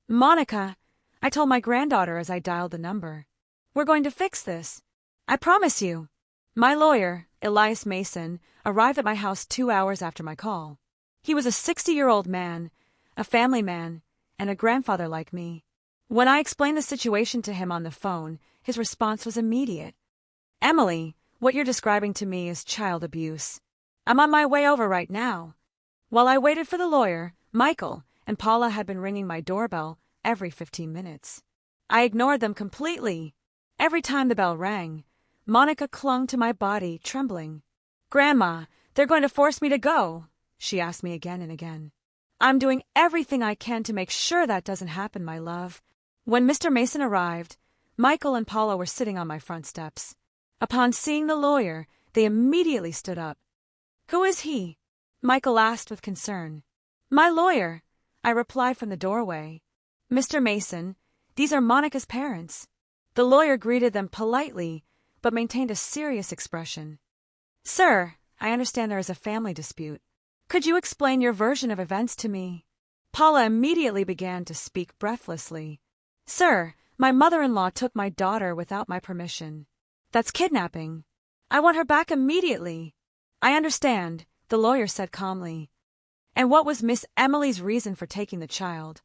Monica, I told my granddaughter as I dialed the number. We're going to fix this. I promise you. My lawyer, Elias Mason, arrived at my house 2 hours after my call. He was a 60-year-old man, a family man, and a grandfather like me. When I explained the situation to him on the phone, his response was immediate. Emily, what you're describing to me is child abuse. I'm on my way over right now. While I waited for the lawyer, Michael and Paula had been ringing my doorbell every 15 minutes. I ignored them completely. Every time the bell rang, Monica clung to my body, trembling. Grandma, they're going to force me to go, she asked me again and again. I'm doing everything I can to make sure that doesn't happen, my love. When Mr. Mason arrived, Michael and Paula were sitting on my front steps. Upon seeing the lawyer, they immediately stood up. Who is he? Michael asked with concern. My lawyer, I replied from the doorway. Mr. Mason, these are Monica's parents. The lawyer greeted them politely, but maintained a serious expression. Sir, I understand there is a family dispute. Could you explain your version of events to me? Paula immediately began to speak breathlessly. Sir, my mother-in-law took my daughter without my permission. That's kidnapping. I want her back immediately. I understand, the lawyer said calmly. And what was Miss Emily's reason for taking the child?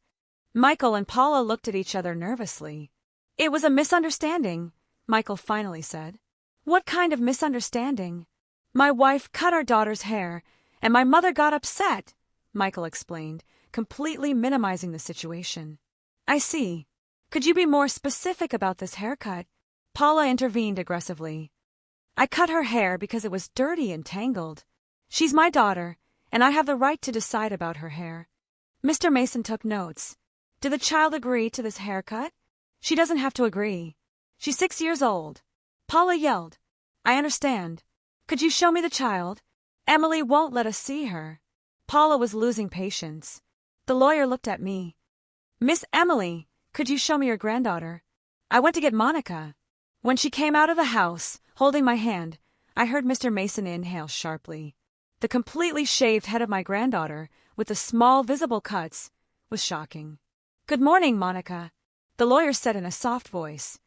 Michael and Paula looked at each other nervously. It was a misunderstanding, Michael finally said. What kind of misunderstanding? My wife cut our daughter's hair, and my mother got upset, Michael explained, completely minimizing the situation. I see. Could you be more specific about this haircut? Paula intervened aggressively. I cut her hair because it was dirty and tangled. She's my daughter, and I have the right to decide about her hair. Mr. Mason took notes. Did the child agree to this haircut? She doesn't have to agree. She's 6 years old. Paula yelled. I understand. Could you show me the child? Emily won't let us see her. Paula was losing patience. The lawyer looked at me. Miss Emily, could you show me your granddaughter? I went to get Monica. When she came out of the house, holding my hand, I heard Mr. Mason inhale sharply. The completely shaved head of my granddaughter, with the small visible cuts, was shocking. Good morning, Monica, the lawyer said in a soft voice.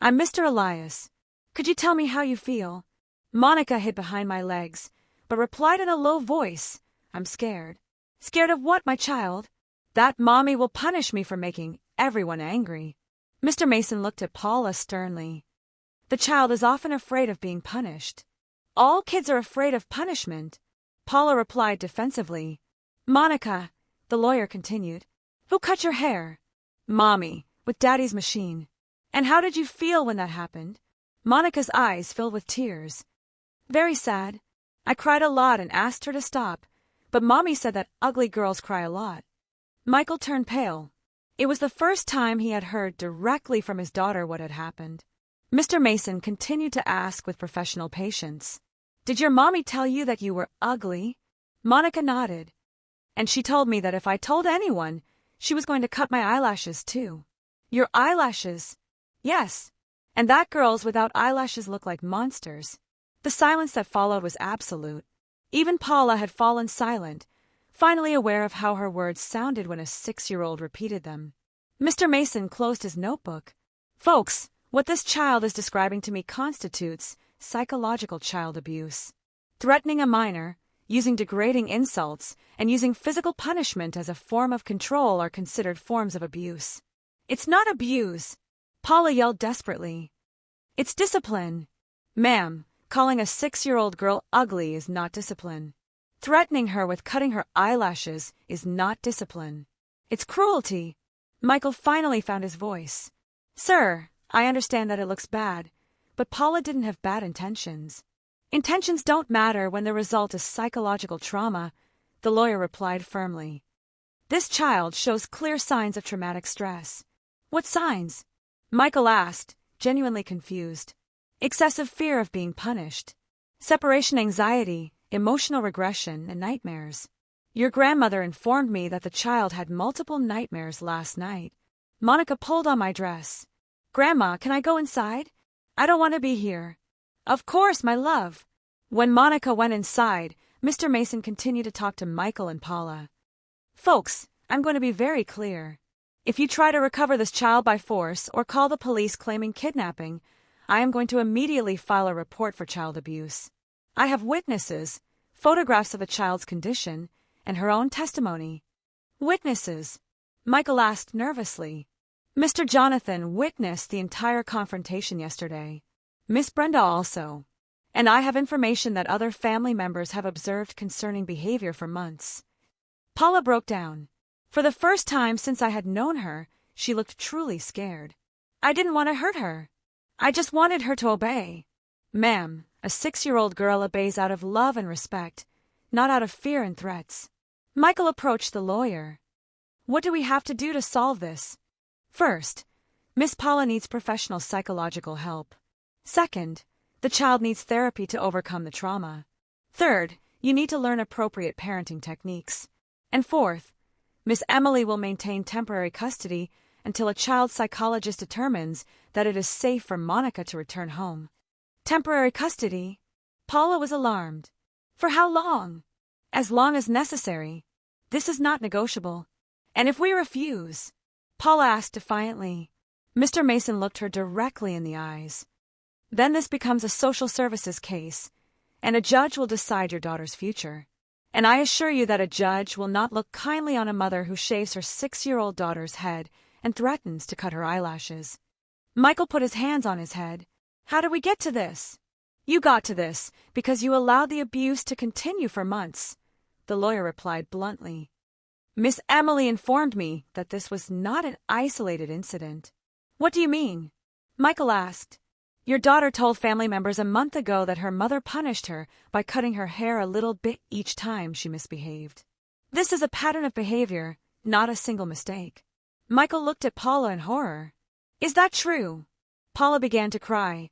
I'm Mr. Elias. Could you tell me how you feel? Monica hid behind my legs, but replied in a low voice, I'm scared. Scared of what, my child? That mommy will punish me for making everyone angry. Mr. Mason looked at Paula sternly. The child is often afraid of being punished. All kids are afraid of punishment, Paula replied defensively. Monica, the lawyer continued. Who cut your hair? Mommy, with Daddy's machine. And how did you feel when that happened? Monica's eyes filled with tears. Very sad. I cried a lot and asked her to stop, but Mommy said that ugly girls cry a lot. Michael turned pale. It was the first time he had heard directly from his daughter what had happened. Mr. Mason continued to ask with professional patience. Did your mommy tell you that you were ugly? Monica nodded. And she told me that if I told anyone, she was going to cut my eyelashes too. Your eyelashes? Yes. And that girls without eyelashes look like monsters. The silence that followed was absolute. Even Paula had fallen silent, finally aware of how her words sounded when a 6-year-old repeated them. Mr. Mason closed his notebook. Folks, what this child is describing to me constitutes psychological child abuse. Threatening a minor, using degrading insults, and using physical punishment as a form of control are considered forms of abuse. It's not abuse, Paula yelled desperately. It's discipline. Ma'am, calling a 6-year-old girl ugly is not discipline. Threatening her with cutting her eyelashes is not discipline. It's cruelty. Michael finally found his voice. Sir, I understand that it looks bad, but Paula didn't have bad intentions. Intentions don't matter when the result is psychological trauma, the lawyer replied firmly. This child shows clear signs of traumatic stress. What signs? Michael asked, genuinely confused. Excessive fear of being punished. Separation anxiety, emotional regression, and nightmares. Your grandmother informed me that the child had multiple nightmares last night. Monica pulled on my dress. Grandma, can I go inside? I don't want to be here. Of course, my love. When Monica went inside, Mr. Mason continued to talk to Michael and Paula. Folks, I'm going to be very clear. If you try to recover this child by force or call the police claiming kidnapping, I am going to immediately file a report for child abuse. I have witnesses, photographs of the child's condition, and her own testimony. Witnesses? Michael asked nervously. Mr. Jonathan witnessed the entire confrontation yesterday. Miss Brenda also. And I have information that other family members have observed concerning behavior for months. Paula broke down. For the first time since I had known her, she looked truly scared. I didn't want to hurt her. I just wanted her to obey. Ma'am, a 6-year-old girl obeys out of love and respect, not out of fear and threats. Michael approached the lawyer. What do we have to do to solve this? First, Miss Paula needs professional psychological help. Second, the child needs therapy to overcome the trauma. Third, you need to learn appropriate parenting techniques. And fourth, Miss Emily will maintain temporary custody until a child psychologist determines that it is safe for Monica to return home. Temporary custody? Paula was alarmed. For how long? As long as necessary. This is not negotiable. And if we refuse? Paula asked defiantly. Mr. Mason looked her directly in the eyes. Then this becomes a social services case, and a judge will decide your daughter's future. And I assure you that a judge will not look kindly on a mother who shaves her 6-year-old daughter's head and threatens to cut her eyelashes. Michael put his hands on his head. How did we get to this? You got to this because you allowed the abuse to continue for months, the lawyer replied bluntly. Miss Emily informed me that this was not an isolated incident. What do you mean? Michael asked. Your daughter told family members a month ago that her mother punished her by cutting her hair a little bit each time she misbehaved. This is a pattern of behavior, not a single mistake. Michael looked at Paula in horror. Is that true? Paula began to cry.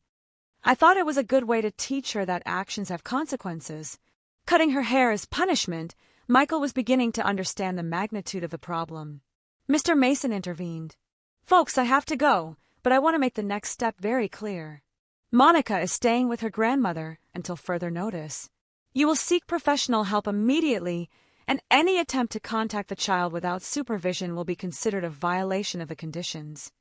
I thought it was a good way to teach her that actions have consequences. Cutting her hair as punishment, Michael was beginning to understand the magnitude of the problem. Mr. Mason intervened. Folks, I have to go, but I want to make the next step very clear. Monica is staying with her grandmother until further notice. You will seek professional help immediately, and any attempt to contact the child without supervision will be considered a violation of the conditions.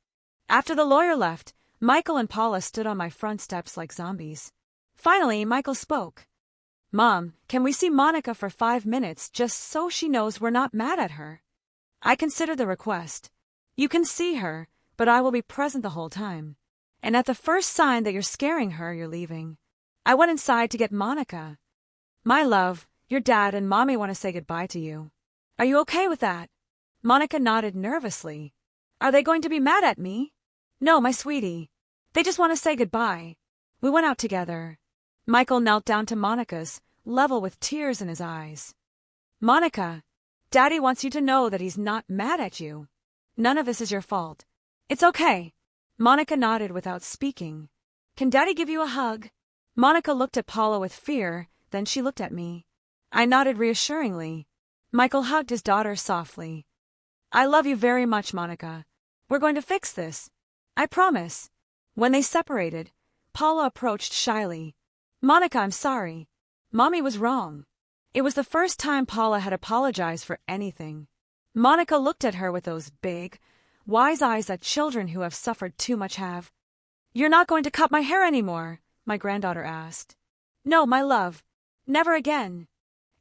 After the lawyer left, Michael and Paula stood on my front steps like zombies. Finally, Michael spoke. Mom, can we see Monica for 5 minutes just so she knows we're not mad at her? I considered the request. You can see her, but I will be present the whole time. And at the first sign that you're scaring her, you're leaving. I went inside to get Monica. My love, your dad and Mommy want to say goodbye to you. Are you okay with that? Monica nodded nervously. Are they going to be mad at me? No, my sweetie. They just want to say goodbye. We went out together. Michael knelt down to Monica's, level with tears in his eyes. Monica, Daddy wants you to know that he's not mad at you. None of this is your fault. It's okay. Monica nodded without speaking. Can Daddy give you a hug? Monica looked at Paula with fear, then she looked at me. I nodded reassuringly. Michael hugged his daughter softly. I love you very much, Monica. We're going to fix this. I promise. When they separated, Paula approached shyly. Monica, I'm sorry. Mommy was wrong. It was the first time Paula had apologized for anything. Monica looked at her with those big, wise eyes that children who have suffered too much have. You're not going to cut my hair anymore? My granddaughter asked. No, my love. Never again.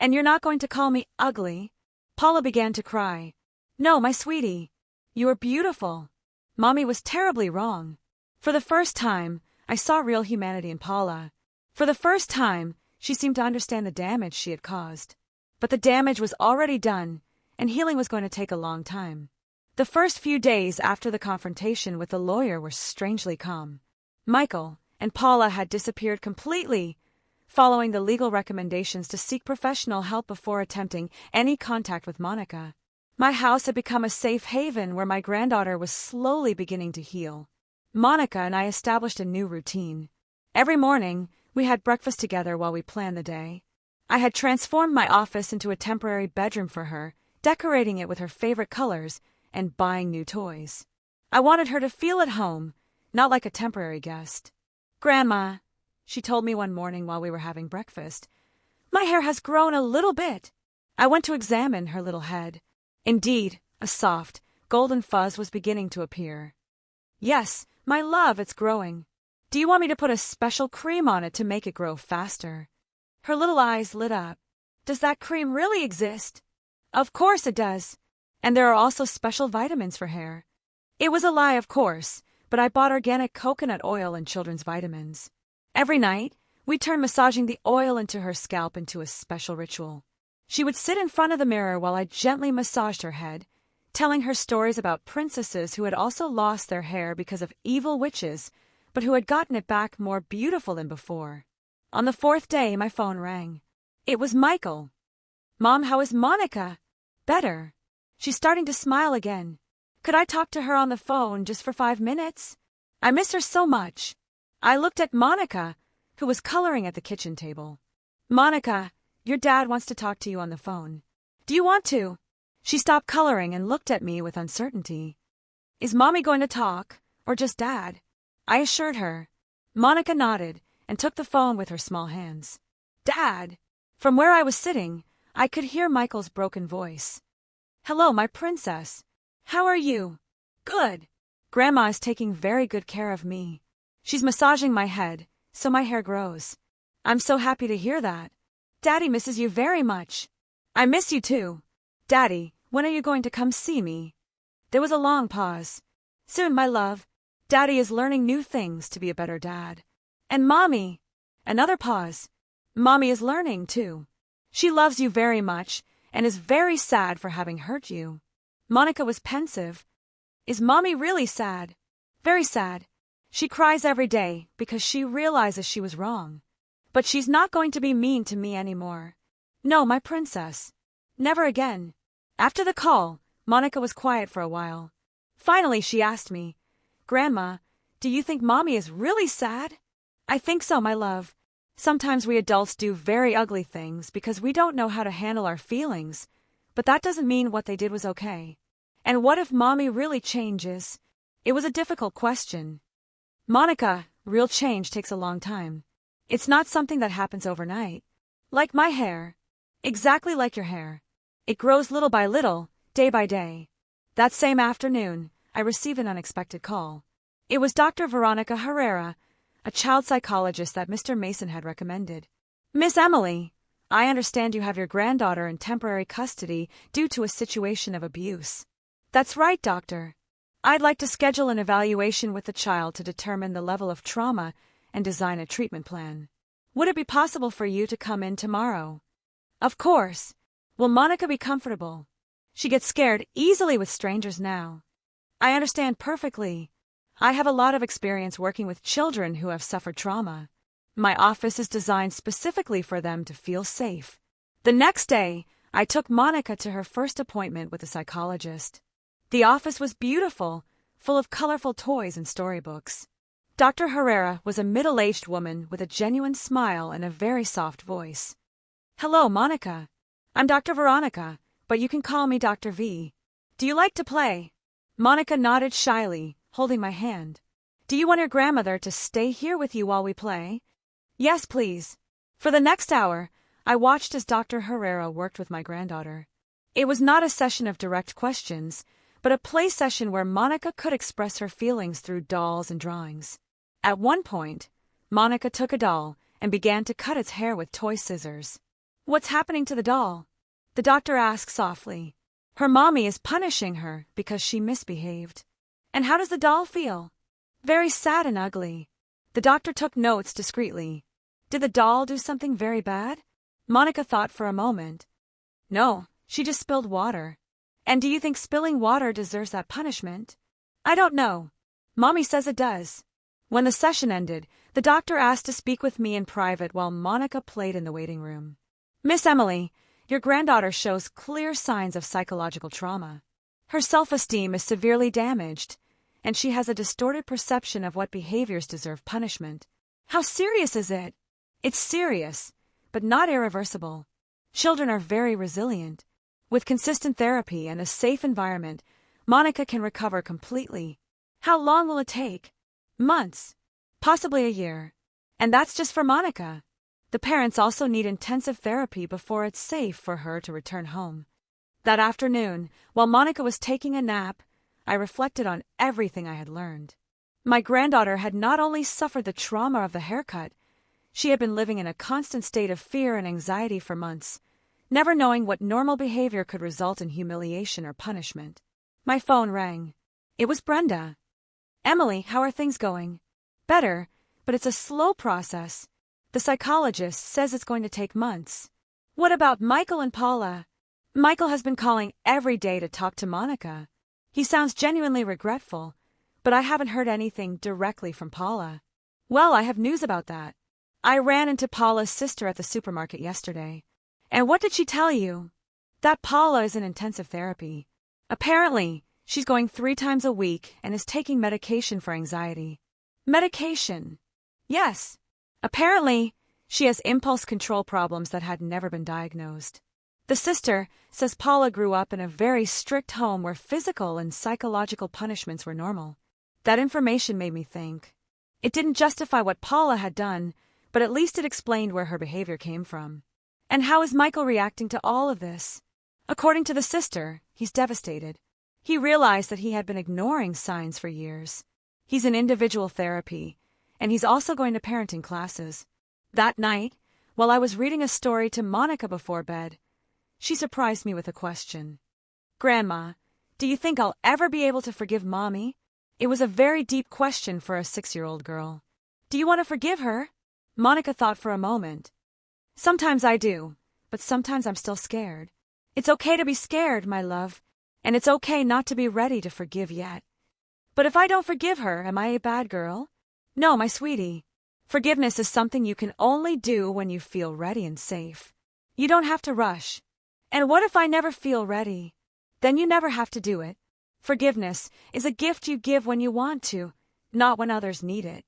And you're not going to call me ugly? Paula began to cry. No, my sweetie. You are beautiful. Mommy was terribly wrong. For the first time, I saw real humanity in Paula. For the first time, she seemed to understand the damage she had caused. But the damage was already done, and healing was going to take a long time. The first few days after the confrontation with the lawyer were strangely calm. Michael and Paula had disappeared completely, following the legal recommendations to seek professional help before attempting any contact with Monica. My house had become a safe haven where my granddaughter was slowly beginning to heal. Monica and I established a new routine. Every morning, we had breakfast together while we planned the day. I had transformed my office into a temporary bedroom for her, decorating it with her favorite colors and buying new toys. I wanted her to feel at home, not like a temporary guest. Grandma, she told me one morning while we were having breakfast, my hair has grown a little bit. I went to examine her little head. Indeed, a soft, golden fuzz was beginning to appear. Yes, my love, it's growing. Do you want me to put a special cream on it to make it grow faster? Her little eyes lit up. Does that cream really exist? Of course it does. And there are also special vitamins for hair. It was a lie, of course, but I bought organic coconut oil and children's vitamins. Every night, we turned massaging the oil into her scalp into a special ritual. She would sit in front of the mirror while I gently massaged her head, telling her stories about princesses who had also lost their hair because of evil witches, but who had gotten it back more beautiful than before. On the 4th day, my phone rang. It was Michael. Mom, how is Monica? Better. She's starting to smile again. Could I talk to her on the phone just for 5 minutes? I miss her so much. I looked at Monica, who was coloring at the kitchen table. Monica, your dad wants to talk to you on the phone. Do you want to? She stopped coloring and looked at me with uncertainty. Is Mommy going to talk, or just Dad? I assured her. Monica nodded and took the phone with her small hands. Dad! From where I was sitting, I could hear Michael's broken voice. Hello, my princess. How are you? Good. Grandma is taking very good care of me. She's massaging my head, so my hair grows. I'm so happy to hear that. Daddy misses you very much. I miss you too. Daddy, when are you going to come see me? There was a long pause. Soon, my love. Daddy is learning new things to be a better dad. And Mommy. Another pause. Mommy is learning too. She loves you very much and is very sad for having hurt you. Monica was pensive. Is Mommy really sad? Very sad. She cries every day because she realizes she was wrong. But she's not going to be mean to me anymore. No, my princess. Never again. After the call, Monica was quiet for a while. Finally, she asked me, Grandma, do you think Mommy is really sad? I think so, my love. Sometimes we adults do very ugly things because we don't know how to handle our feelings, but that doesn't mean what they did was okay. And what if Mommy really changes? It was a difficult question. Monica, real change takes a long time. It's not something that happens overnight. Like my hair. Exactly like your hair. It grows little by little, day by day. That same afternoon, I received an unexpected call. It was Dr. Veronica Herrera, a child psychologist that Mr. Mason had recommended. Miss Emily, I understand you have your granddaughter in temporary custody due to a situation of abuse. That's right, doctor. I'd like to schedule an evaluation with the child to determine the level of trauma and design a treatment plan. Would it be possible for you to come in tomorrow? Of course. Will Monica be comfortable? She gets scared easily with strangers now. I understand perfectly. I have a lot of experience working with children who have suffered trauma. My office is designed specifically for them to feel safe. The next day, I took Monica to her first appointment with a psychologist. The office was beautiful, full of colorful toys and storybooks. Dr. Herrera was a middle-aged woman with a genuine smile and a very soft voice. Hello, Monica. I'm Dr. Veronica, but you can call me Dr. V. Do you like to play? Monica nodded shyly, holding my hand. Do you want your grandmother to stay here with you while we play? Yes, please. For the next hour, I watched as Dr. Herrera worked with my granddaughter. It was not a session of direct questions, but a play session where Monica could express her feelings through dolls and drawings. At one point, Monica took a doll and began to cut its hair with toy scissors. What's happening to the doll? The doctor asked softly. Her mommy is punishing her because she misbehaved. And how does the doll feel? Very sad and ugly. The doctor took notes discreetly. Did the doll do something very bad? Monica thought for a moment. No, she just spilled water. And do you think spilling water deserves that punishment? I don't know. Mommy says it does. When the session ended, the doctor asked to speak with me in private while Monica played in the waiting room. Miss Emily, your granddaughter shows clear signs of psychological trauma. Her self-esteem is severely damaged, and she has a distorted perception of what behaviors deserve punishment. How serious is it? It's serious, but not irreversible. Children are very resilient. With consistent therapy and a safe environment, Monica can recover completely. How long will it take? Months. Possibly a year. And that's just for Monica. The parents also need intensive therapy before it's safe for her to return home. That afternoon, while Monica was taking a nap, I reflected on everything I had learned. My granddaughter had not only suffered the trauma of the haircut, she had been living in a constant state of fear and anxiety for months, never knowing what normal behavior could result in humiliation or punishment. My phone rang. It was Brenda. Emily, how are things going? Better, but it's a slow process. The psychologist says it's going to take months. What about Michael and Paula? Michael has been calling every day to talk to Monica. He sounds genuinely regretful, but I haven't heard anything directly from Paula. Well, I have news about that. I ran into Paula's sister at the supermarket yesterday. And what did she tell you? That Paula is in intensive therapy. Apparently, she's going 3 times a week and is taking medication for anxiety. Medication? Yes. Apparently, she has impulse control problems that had never been diagnosed. The sister says Paula grew up in a very strict home where physical and psychological punishments were normal. That information made me think. It didn't justify what Paula had done, but at least it explained where her behavior came from. And how is Michael reacting to all of this? According to the sister, he's devastated. He realized that he had been ignoring signs for years. He's in individual therapy, and he's also going to parenting classes. That night, while I was reading a story to Monica before bed, she surprised me with a question. Grandma, do you think I'll ever be able to forgive Mommy? It was a very deep question for a 6-year-old girl. Do you want to forgive her? Monica thought for a moment. Sometimes I do, but sometimes I'm still scared. It's okay to be scared, my love, and it's okay not to be ready to forgive yet. But if I don't forgive her, am I a bad girl? No, my sweetie. Forgiveness is something you can only do when you feel ready and safe. You don't have to rush. And what if I never feel ready? Then you never have to do it. Forgiveness is a gift you give when you want to, not when others need it.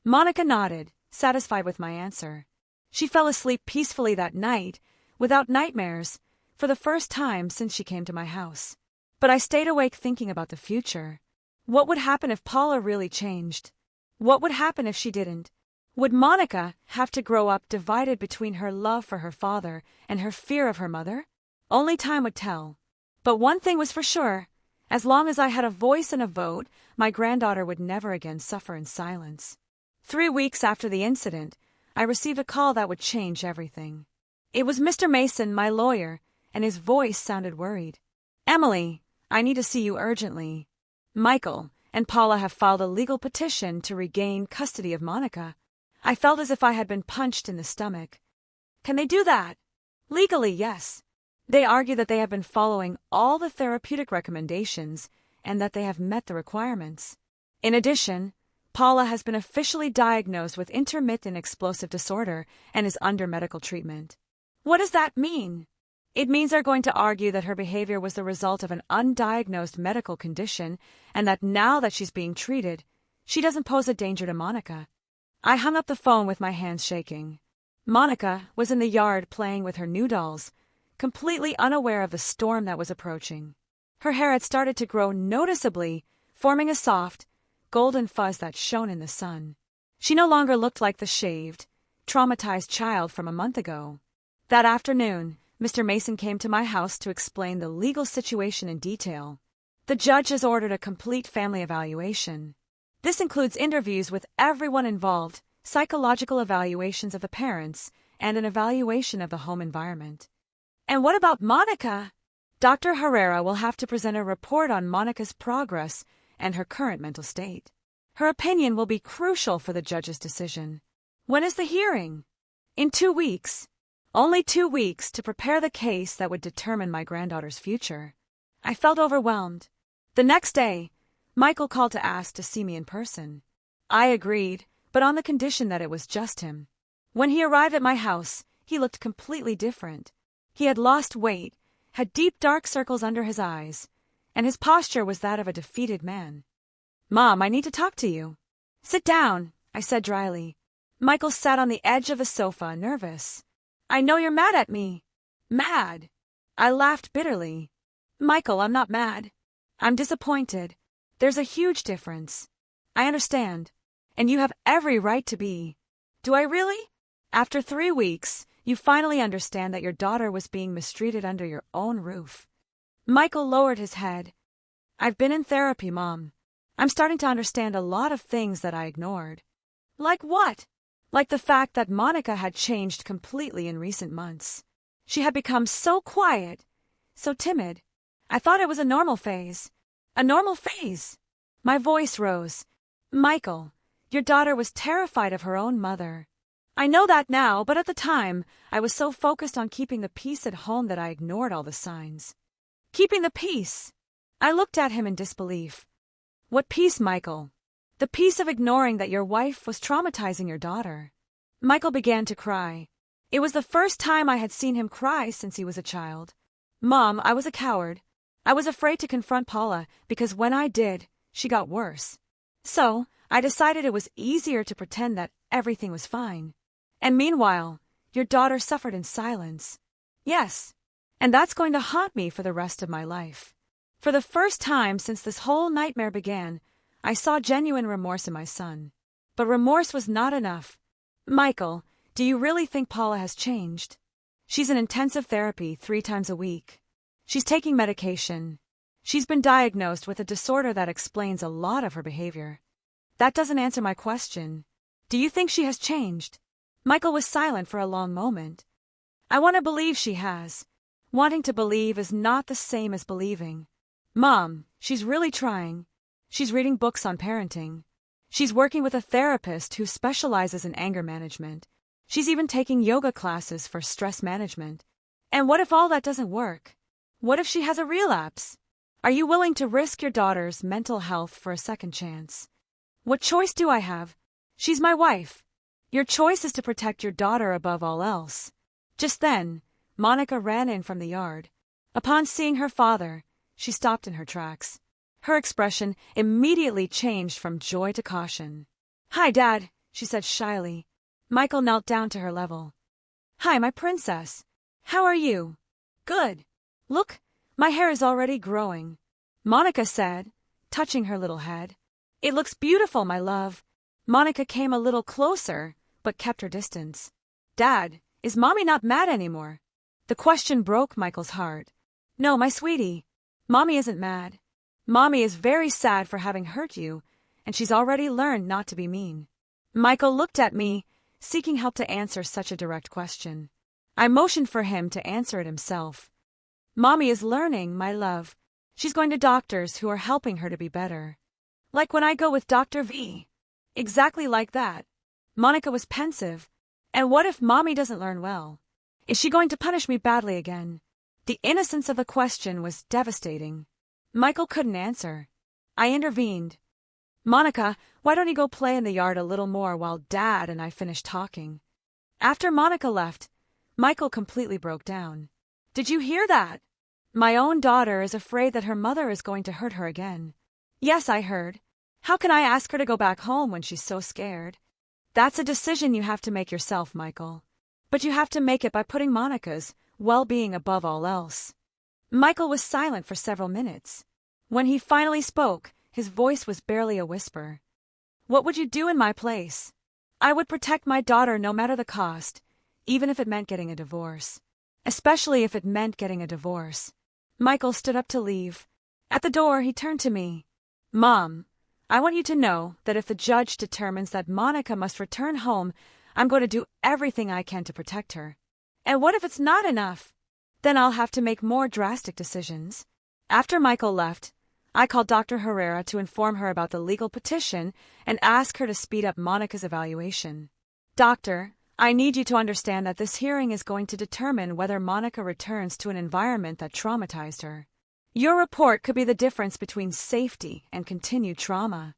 Monica nodded, satisfied with my answer. She fell asleep peacefully that night, without nightmares, for the first time since she came to my house. But I stayed awake thinking about the future. What would happen if Paula really changed? What would happen if she didn't? Would Monica have to grow up divided between her love for her father and her fear of her mother? Only time would tell. But one thing was for sure. As long as I had a voice and a vote, my granddaughter would never again suffer in silence. 3 weeks after the incident, I received a call that would change everything. It was Mr. Mason, my lawyer, and his voice sounded worried. Emily, I need to see you urgently. Michael and Paula have filed a legal petition to regain custody of Monica. I felt as if I had been punched in the stomach. Can they do that? Legally, yes. They argue that they have been following all the therapeutic recommendations and that they have met the requirements. In addition, Paula has been officially diagnosed with intermittent explosive disorder and is under medical treatment. What does that mean? It means they're going to argue that her behavior was the result of an undiagnosed medical condition and that now that she's being treated, she doesn't pose a danger to Monica. I hung up the phone with my hands shaking. Monica was in the yard playing with her new dolls, completely unaware of the storm that was approaching. Her hair had started to grow noticeably, forming a soft, golden fuzz that shone in the sun. She no longer looked like the shaved, traumatized child from a month ago. That afternoon, Mr. Mason came to my house to explain the legal situation in detail. The judge has ordered a complete family evaluation. This includes interviews with everyone involved, psychological evaluations of the parents, and an evaluation of the home environment. And what about Monica? Dr. Herrera will have to present a report on Monica's progress and her current mental state. Her opinion will be crucial for the judge's decision. When is the hearing? In 2 weeks. Only 2 weeks to prepare the case that would determine my granddaughter's future. I felt overwhelmed. The next day, Michael called to ask to see me in person. I agreed, but on the condition that it was just him. When he arrived at my house, he looked completely different. He had lost weight, had deep dark circles under his eyes, and his posture was that of a defeated man. Mom, I need to talk to you. Sit down, I said dryly. Michael sat on the edge of the sofa, nervous. I know you're mad at me. Mad? I laughed bitterly. Michael, I'm not mad. I'm disappointed. There's a huge difference. I understand. And you have every right to be. Do I really? After 3 weeks, you finally understand that your daughter was being mistreated under your own roof. Michael lowered his head. I've been in therapy, Mom. I'm starting to understand a lot of things that I ignored. Like what? Like the fact that Monica had changed completely in recent months. She had become so quiet, so timid. I thought it was a normal phase. A normal phase. My voice rose. Michael, your daughter was terrified of her own mother. I know that now, but at the time, I was so focused on keeping the peace at home that I ignored all the signs. Keeping the peace. I looked at him in disbelief. What peace, Michael? The peace of ignoring that your wife was traumatizing your daughter. Michael began to cry. It was the first time I had seen him cry since he was a child. Mom, I was a coward. I was afraid to confront Paula because when I did, she got worse. So, I decided it was easier to pretend that everything was fine. And meanwhile, your daughter suffered in silence. Yes, and that's going to haunt me for the rest of my life. For the first time since this whole nightmare began, I saw genuine remorse in my son. But remorse was not enough. Michael, do you really think Paula has changed? She's in intensive therapy 3 times a week. She's taking medication. She's been diagnosed with a disorder that explains a lot of her behavior. That doesn't answer my question. Do you think she has changed? Michael was silent for a long moment. I want to believe she has. Wanting to believe is not the same as believing. Mom, she's really trying. She's reading books on parenting. She's working with a therapist who specializes in anger management. She's even taking yoga classes for stress management. And what if all that doesn't work? What if she has a relapse? Are you willing to risk your daughter's mental health for a second chance? What choice do I have? She's my wife. Your choice is to protect your daughter above all else. Just then, Monica ran in from the yard. Upon seeing her father, she stopped in her tracks. Her expression immediately changed from joy to caution. Hi, Dad, she said shyly. Michael knelt down to her level. Hi, my princess. How are you? Good. Look, my hair is already growing, Monica said, touching her little head. It looks beautiful, my love. Monica came a little closer, but kept her distance. Dad, is Mommy not mad anymore? The question broke Michael's heart. No, my sweetie. Mommy isn't mad. Mommy is very sad for having hurt you, and she's already learned not to be mean. Michael looked at me, seeking help to answer such a direct question. I motioned for him to answer it himself. Mommy is learning, my love. She's going to doctors who are helping her to be better. Like when I go with Dr. V. Exactly like that. Monica was pensive. And what if Mommy doesn't learn well? Is she going to punish me badly again? The innocence of the question was devastating. Michael couldn't answer. I intervened. Monica, why don't you go play in the yard a little more while Dad and I finish talking? After Monica left, Michael completely broke down. Did you hear that? My own daughter is afraid that her mother is going to hurt her again. Yes, I heard. How can I ask her to go back home when she's so scared? That's a decision you have to make yourself, Michael. But you have to make it by putting Monica's well-being above all else. Michael was silent for several minutes. When he finally spoke, his voice was barely a whisper. What would you do in my place? I would protect my daughter no matter the cost, even if it meant getting a divorce. Especially if it meant getting a divorce. Michael stood up to leave. At the door, he turned to me. Mom, I want you to know that if the judge determines that Monica must return home, I'm going to do everything I can to protect her. And what if it's not enough? Then I'll have to make more drastic decisions. After Michael left, I called Dr. Herrera to inform her about the legal petition and ask her to speed up Monica's evaluation. Doctor, I need you to understand that this hearing is going to determine whether Monica returns to an environment that traumatized her. Your report could be the difference between safety and continued trauma.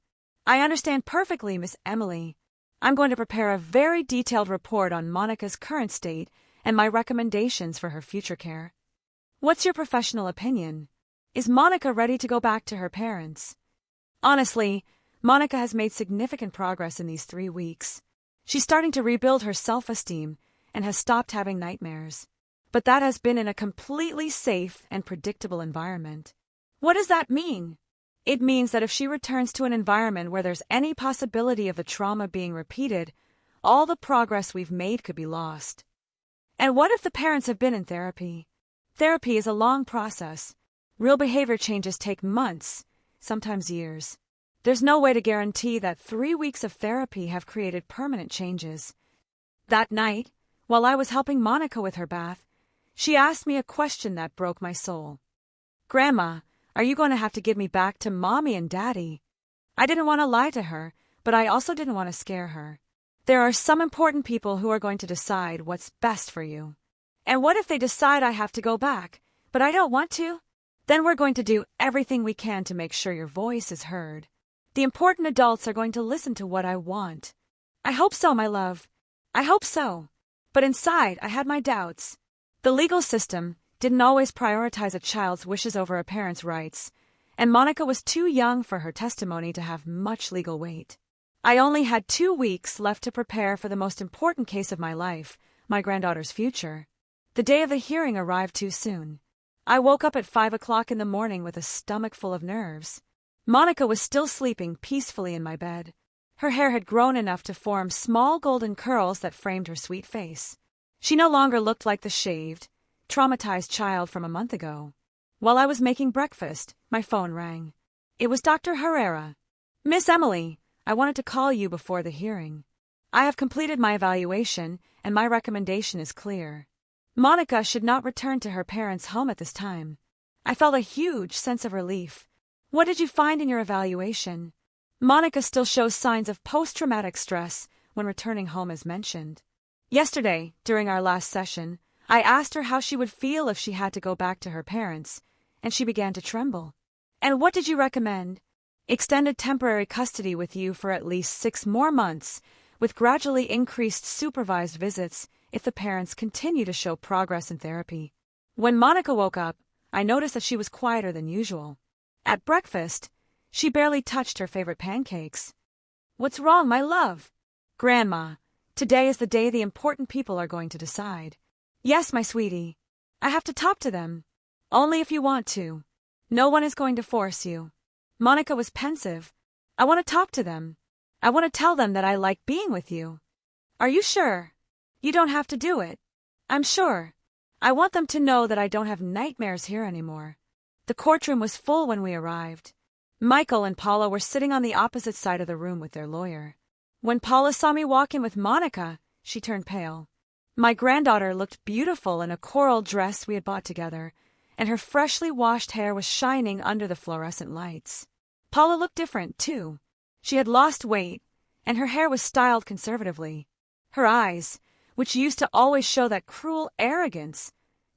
I understand perfectly, Miss Emily. I'm going to prepare a very detailed report on Monica's current state and my recommendations for her future care. What's your professional opinion? Is Monica ready to go back to her parents? Honestly, Monica has made significant progress in these 3 weeks. She's starting to rebuild her self-esteem and has stopped having nightmares. But that has been in a completely safe and predictable environment. What does that mean? It means that if she returns to an environment where there's any possibility of the trauma being repeated, all the progress we've made could be lost. And what if the parents have been in therapy? Therapy is a long process. Real behavior changes take months, sometimes years. There's no way to guarantee that 3 weeks of therapy have created permanent changes. That night, while I was helping Monica with her bath, she asked me a question that broke my soul. Grandma, are you going to have to give me back to Mommy and Daddy? I didn't want to lie to her, but I also didn't want to scare her. There are some important people who are going to decide what's best for you. And what if they decide I have to go back, but I don't want to? Then we're going to do everything we can to make sure your voice is heard. The important adults are going to listen to what I want. I hope so, my love. I hope so. But inside, I had my doubts. The legal system didn't always prioritize a child's wishes over a parent's rights, and Monica was too young for her testimony to have much legal weight. I only had 2 weeks left to prepare for the most important case of my life, my granddaughter's future. The day of the hearing arrived too soon. I woke up at 5 o'clock in the morning with a stomach full of nerves. Monica was still sleeping peacefully in my bed. Her hair had grown enough to form small golden curls that framed her sweet face. She no longer looked like the shaved, traumatized child from a month ago. While I was making breakfast, my phone rang. It was Dr. Herrera. Miss Emily, I wanted to call you before the hearing. I have completed my evaluation, and my recommendation is clear. Monica should not return to her parents' home at this time. I felt a huge sense of relief. What did you find in your evaluation? Monica still shows signs of post-traumatic stress when returning home as mentioned. Yesterday, during our last session, I asked her how she would feel if she had to go back to her parents, and she began to tremble. And what did you recommend? Extended temporary custody with you for at least 6 more months, with gradually increased supervised visits if the parents continue to show progress in therapy. When Monica woke up, I noticed that she was quieter than usual. At breakfast, she barely touched her favorite pancakes. What's wrong, my love? Grandma, today is the day the important people are going to decide. Yes, my sweetie. I have to talk to them. Only if you want to. No one is going to force you. Monica was pensive. I want to talk to them. I want to tell them that I like being with you. Are you sure? You don't have to do it. I'm sure. I want them to know that I don't have nightmares here anymore. The courtroom was full when we arrived. Michael and Paula were sitting on the opposite side of the room with their lawyer. When Paula saw me walk in with Monica, she turned pale. My granddaughter looked beautiful in a coral dress we had bought together, and her freshly washed hair was shining under the fluorescent lights. Paula looked different, too. She had lost weight, and her hair was styled conservatively. Her eyes, which used to always show that cruel arrogance,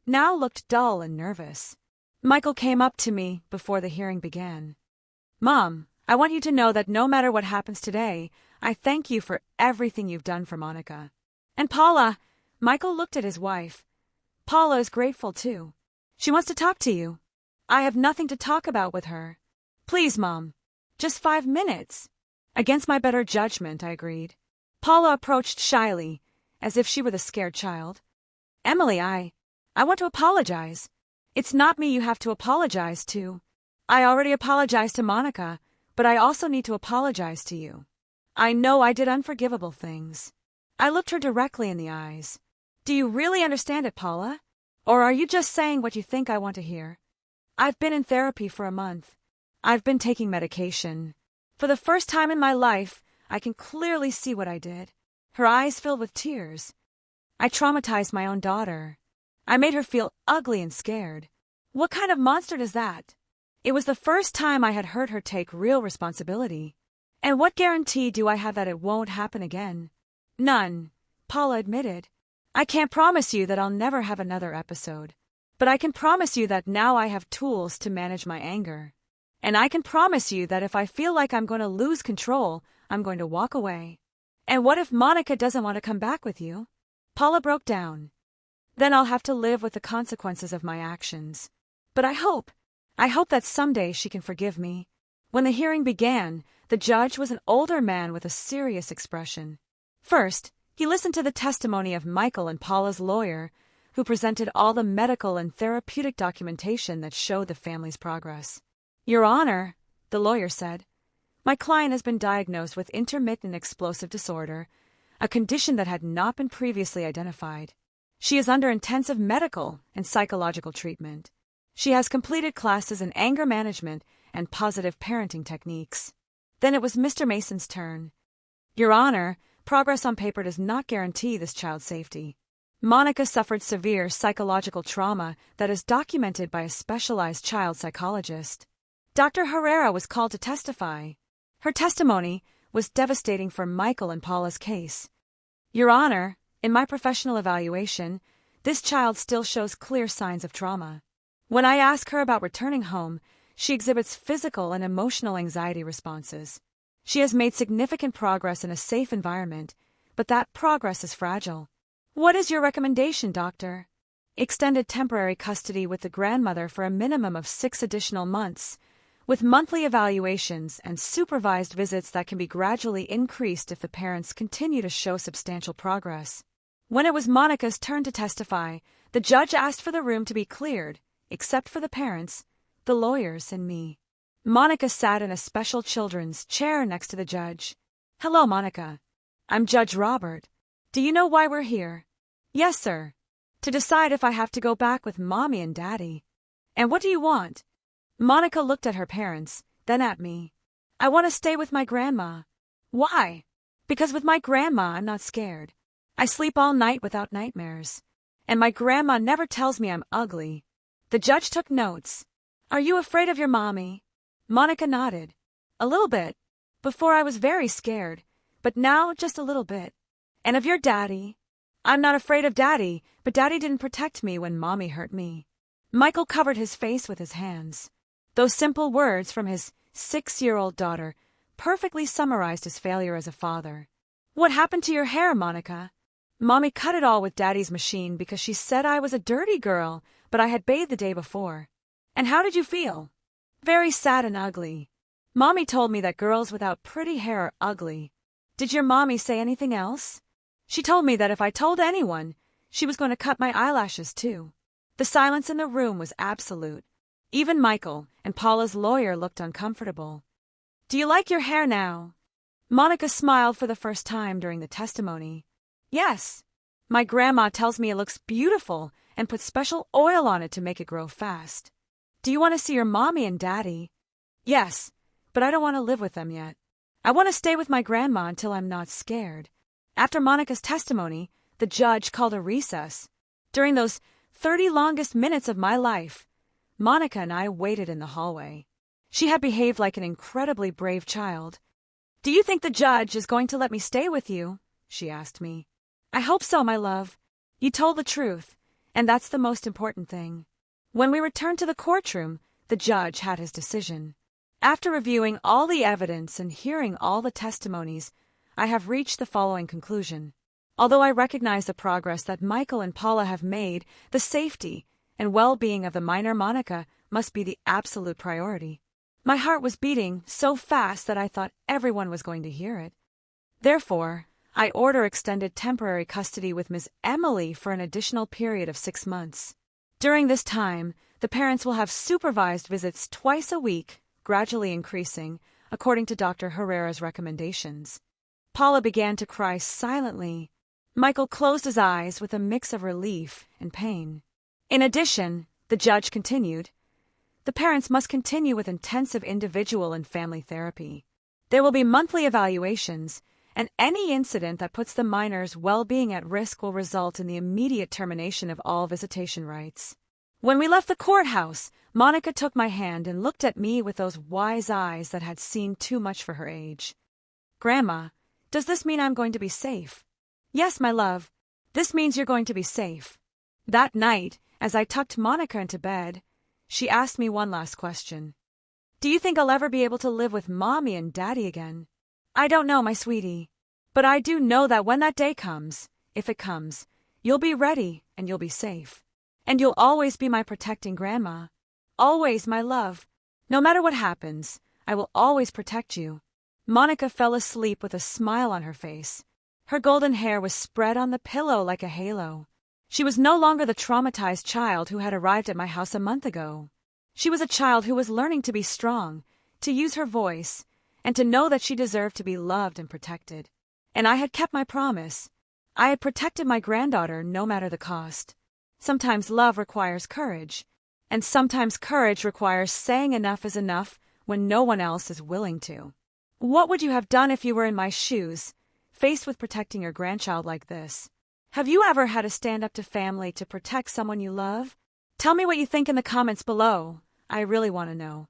now looked dull and nervous. Michael came up to me before the hearing began. "Mom, I want you to know that no matter what happens today, I thank you for everything you've done for Monica. And Paula," Michael looked at his wife, "Paula is grateful too. She wants to talk to you. I have nothing to talk about with her. Please, Mom, just 5 minutes." Against my better judgment, I agreed. Paula approached shyly, as if she were the scared child. "Emily, I want to apologize. It's not me you have to apologize to. I already apologized to Monica, but I also need to apologize to you. I know I did unforgivable things." I looked her directly in the eyes. "Do you really understand it, Paula? Or are you just saying what you think I want to hear? I've been in therapy for a month. I've been taking medication. For the first time in my life, I can clearly see what I did." Her eyes filled with tears. "I traumatized my own daughter. I made her feel ugly and scared. What kind of monster does that? It was the first time I had heard her take real responsibility. And what guarantee do I have that it won't happen again?" "None," Paula admitted. "I can't promise you that I'll never have another episode. But I can promise you that now I have tools to manage my anger. And I can promise you that if I feel like I'm going to lose control, I'm going to walk away." "And what if Monica doesn't want to come back with you?" Paula broke down. "Then I'll have to live with the consequences of my actions. But I hope that someday she can forgive me." When the hearing began, the judge was an older man with a serious expression. First, he listened to the testimony of Michael and Paula's lawyer, who presented all the medical and therapeutic documentation that showed the family's progress. "Your Honor," the lawyer said, "my client has been diagnosed with intermittent explosive disorder, a condition that had not been previously identified. She is under intensive medical and psychological treatment. She has completed classes in anger management and positive parenting techniques." Then it was Mr. Mason's turn. "Your Honor, progress on paper does not guarantee this child's safety. Monica suffered severe psychological trauma that is documented by a specialized child psychologist. Dr. Herrera was called to testify. Her testimony was devastating for Michael and Paula's case. Your Honor, in my professional evaluation, this child still shows clear signs of trauma. When I ask her about returning home, she exhibits physical and emotional anxiety responses. She has made significant progress in a safe environment, but that progress is fragile. What is your recommendation, doctor?" "Extended temporary custody with the grandmother for a minimum of 6 additional months, with monthly evaluations and supervised visits that can be gradually increased if the parents continue to show substantial progress." When it was Monica's turn to testify, the judge asked for the room to be cleared, except for the parents, the lawyers, and me. Monica sat in a special children's chair next to the judge. "Hello, Monica. I'm Judge Robert. Do you know why we're here?" "Yes, sir. To decide if I have to go back with Mommy and Daddy." "And what do you want?" Monica looked at her parents, then at me. "I want to stay with my grandma." "Why?" "Because with my grandma I'm not scared. I sleep all night without nightmares. And my grandma never tells me I'm ugly." The judge took notes. "Are you afraid of your mommy?" Monica nodded. "A little bit. Before I was very scared, but now just a little bit." "And of your daddy?" "I'm not afraid of Daddy, but Daddy didn't protect me when Mommy hurt me." Michael covered his face with his hands. Those simple words from his 6-year-old daughter perfectly summarized his failure as a father. "What happened to your hair, Monica?" "Mommy cut it all with Daddy's machine because she said I was a dirty girl, but I had bathed the day before." "And how did you feel?" "Very sad and ugly. Mommy told me that girls without pretty hair are ugly." "Did your mommy say anything else?" "She told me that if I told anyone, she was going to cut my eyelashes too." The silence in the room was absolute. Even Michael and Paula's lawyer looked uncomfortable. "Do you like your hair now?" Monica smiled for the first time during the testimony. "Yes. My grandma tells me it looks beautiful and puts special oil on it to make it grow fast." "Do you want to see your mommy and daddy?" "Yes, but I don't want to live with them yet. I want to stay with my grandma until I'm not scared." After Monica's testimony, the judge called a recess. During those 30 longest minutes of my life, Monica and I waited in the hallway. She had behaved like an incredibly brave child. "Do you think the judge is going to let me stay with you?" she asked me. "I hope so, my love. You told the truth, and that's the most important thing." When we returned to the courtroom, the judge had his decision. "After reviewing all the evidence and hearing all the testimonies, I have reached the following conclusion. Although I recognize the progress that Michael and Paula have made, the safety and well-being of the minor Monica must be the absolute priority." My heart was beating so fast that I thought everyone was going to hear it. Therefore, I order extended temporary custody with Ms. Emily for an additional period of 6 months. During this time, the parents will have supervised visits twice a week, gradually increasing, according to Dr. Herrera's recommendations. Paula began to cry silently. Michael closed his eyes with a mix of relief and pain. In addition, the judge continued, the parents must continue with intensive individual and family therapy. There will be monthly evaluations, and any incident that puts the minor's well-being at risk will result in the immediate termination of all visitation rights. When we left the courthouse, Monica took my hand and looked at me with those wise eyes that had seen too much for her age. "Grandma, does this mean I'm going to be safe?" "Yes, my love. This means you're going to be safe." That night, as I tucked Monica into bed, she asked me one last question. "Do you think I'll ever be able to live with Mommy and Daddy again?" "I don't know, my sweetie. But I do know that when that day comes, if it comes, you'll be ready and you'll be safe. And you'll always be my protecting grandma. Always, my love. No matter what happens, I will always protect you." Monica fell asleep with a smile on her face. Her golden hair was spread on the pillow like a halo. She was no longer the traumatized child who had arrived at my house a month ago. She was a child who was learning to be strong, to use her voice, and to know that she deserved to be loved and protected. And I had kept my promise. I had protected my granddaughter no matter the cost. Sometimes love requires courage, and sometimes courage requires saying enough is enough when no one else is willing to. What would you have done if you were in my shoes, faced with protecting your grandchild like this? Have you ever had to stand up to family to protect someone you love? Tell me what you think in the comments below. I really want to know.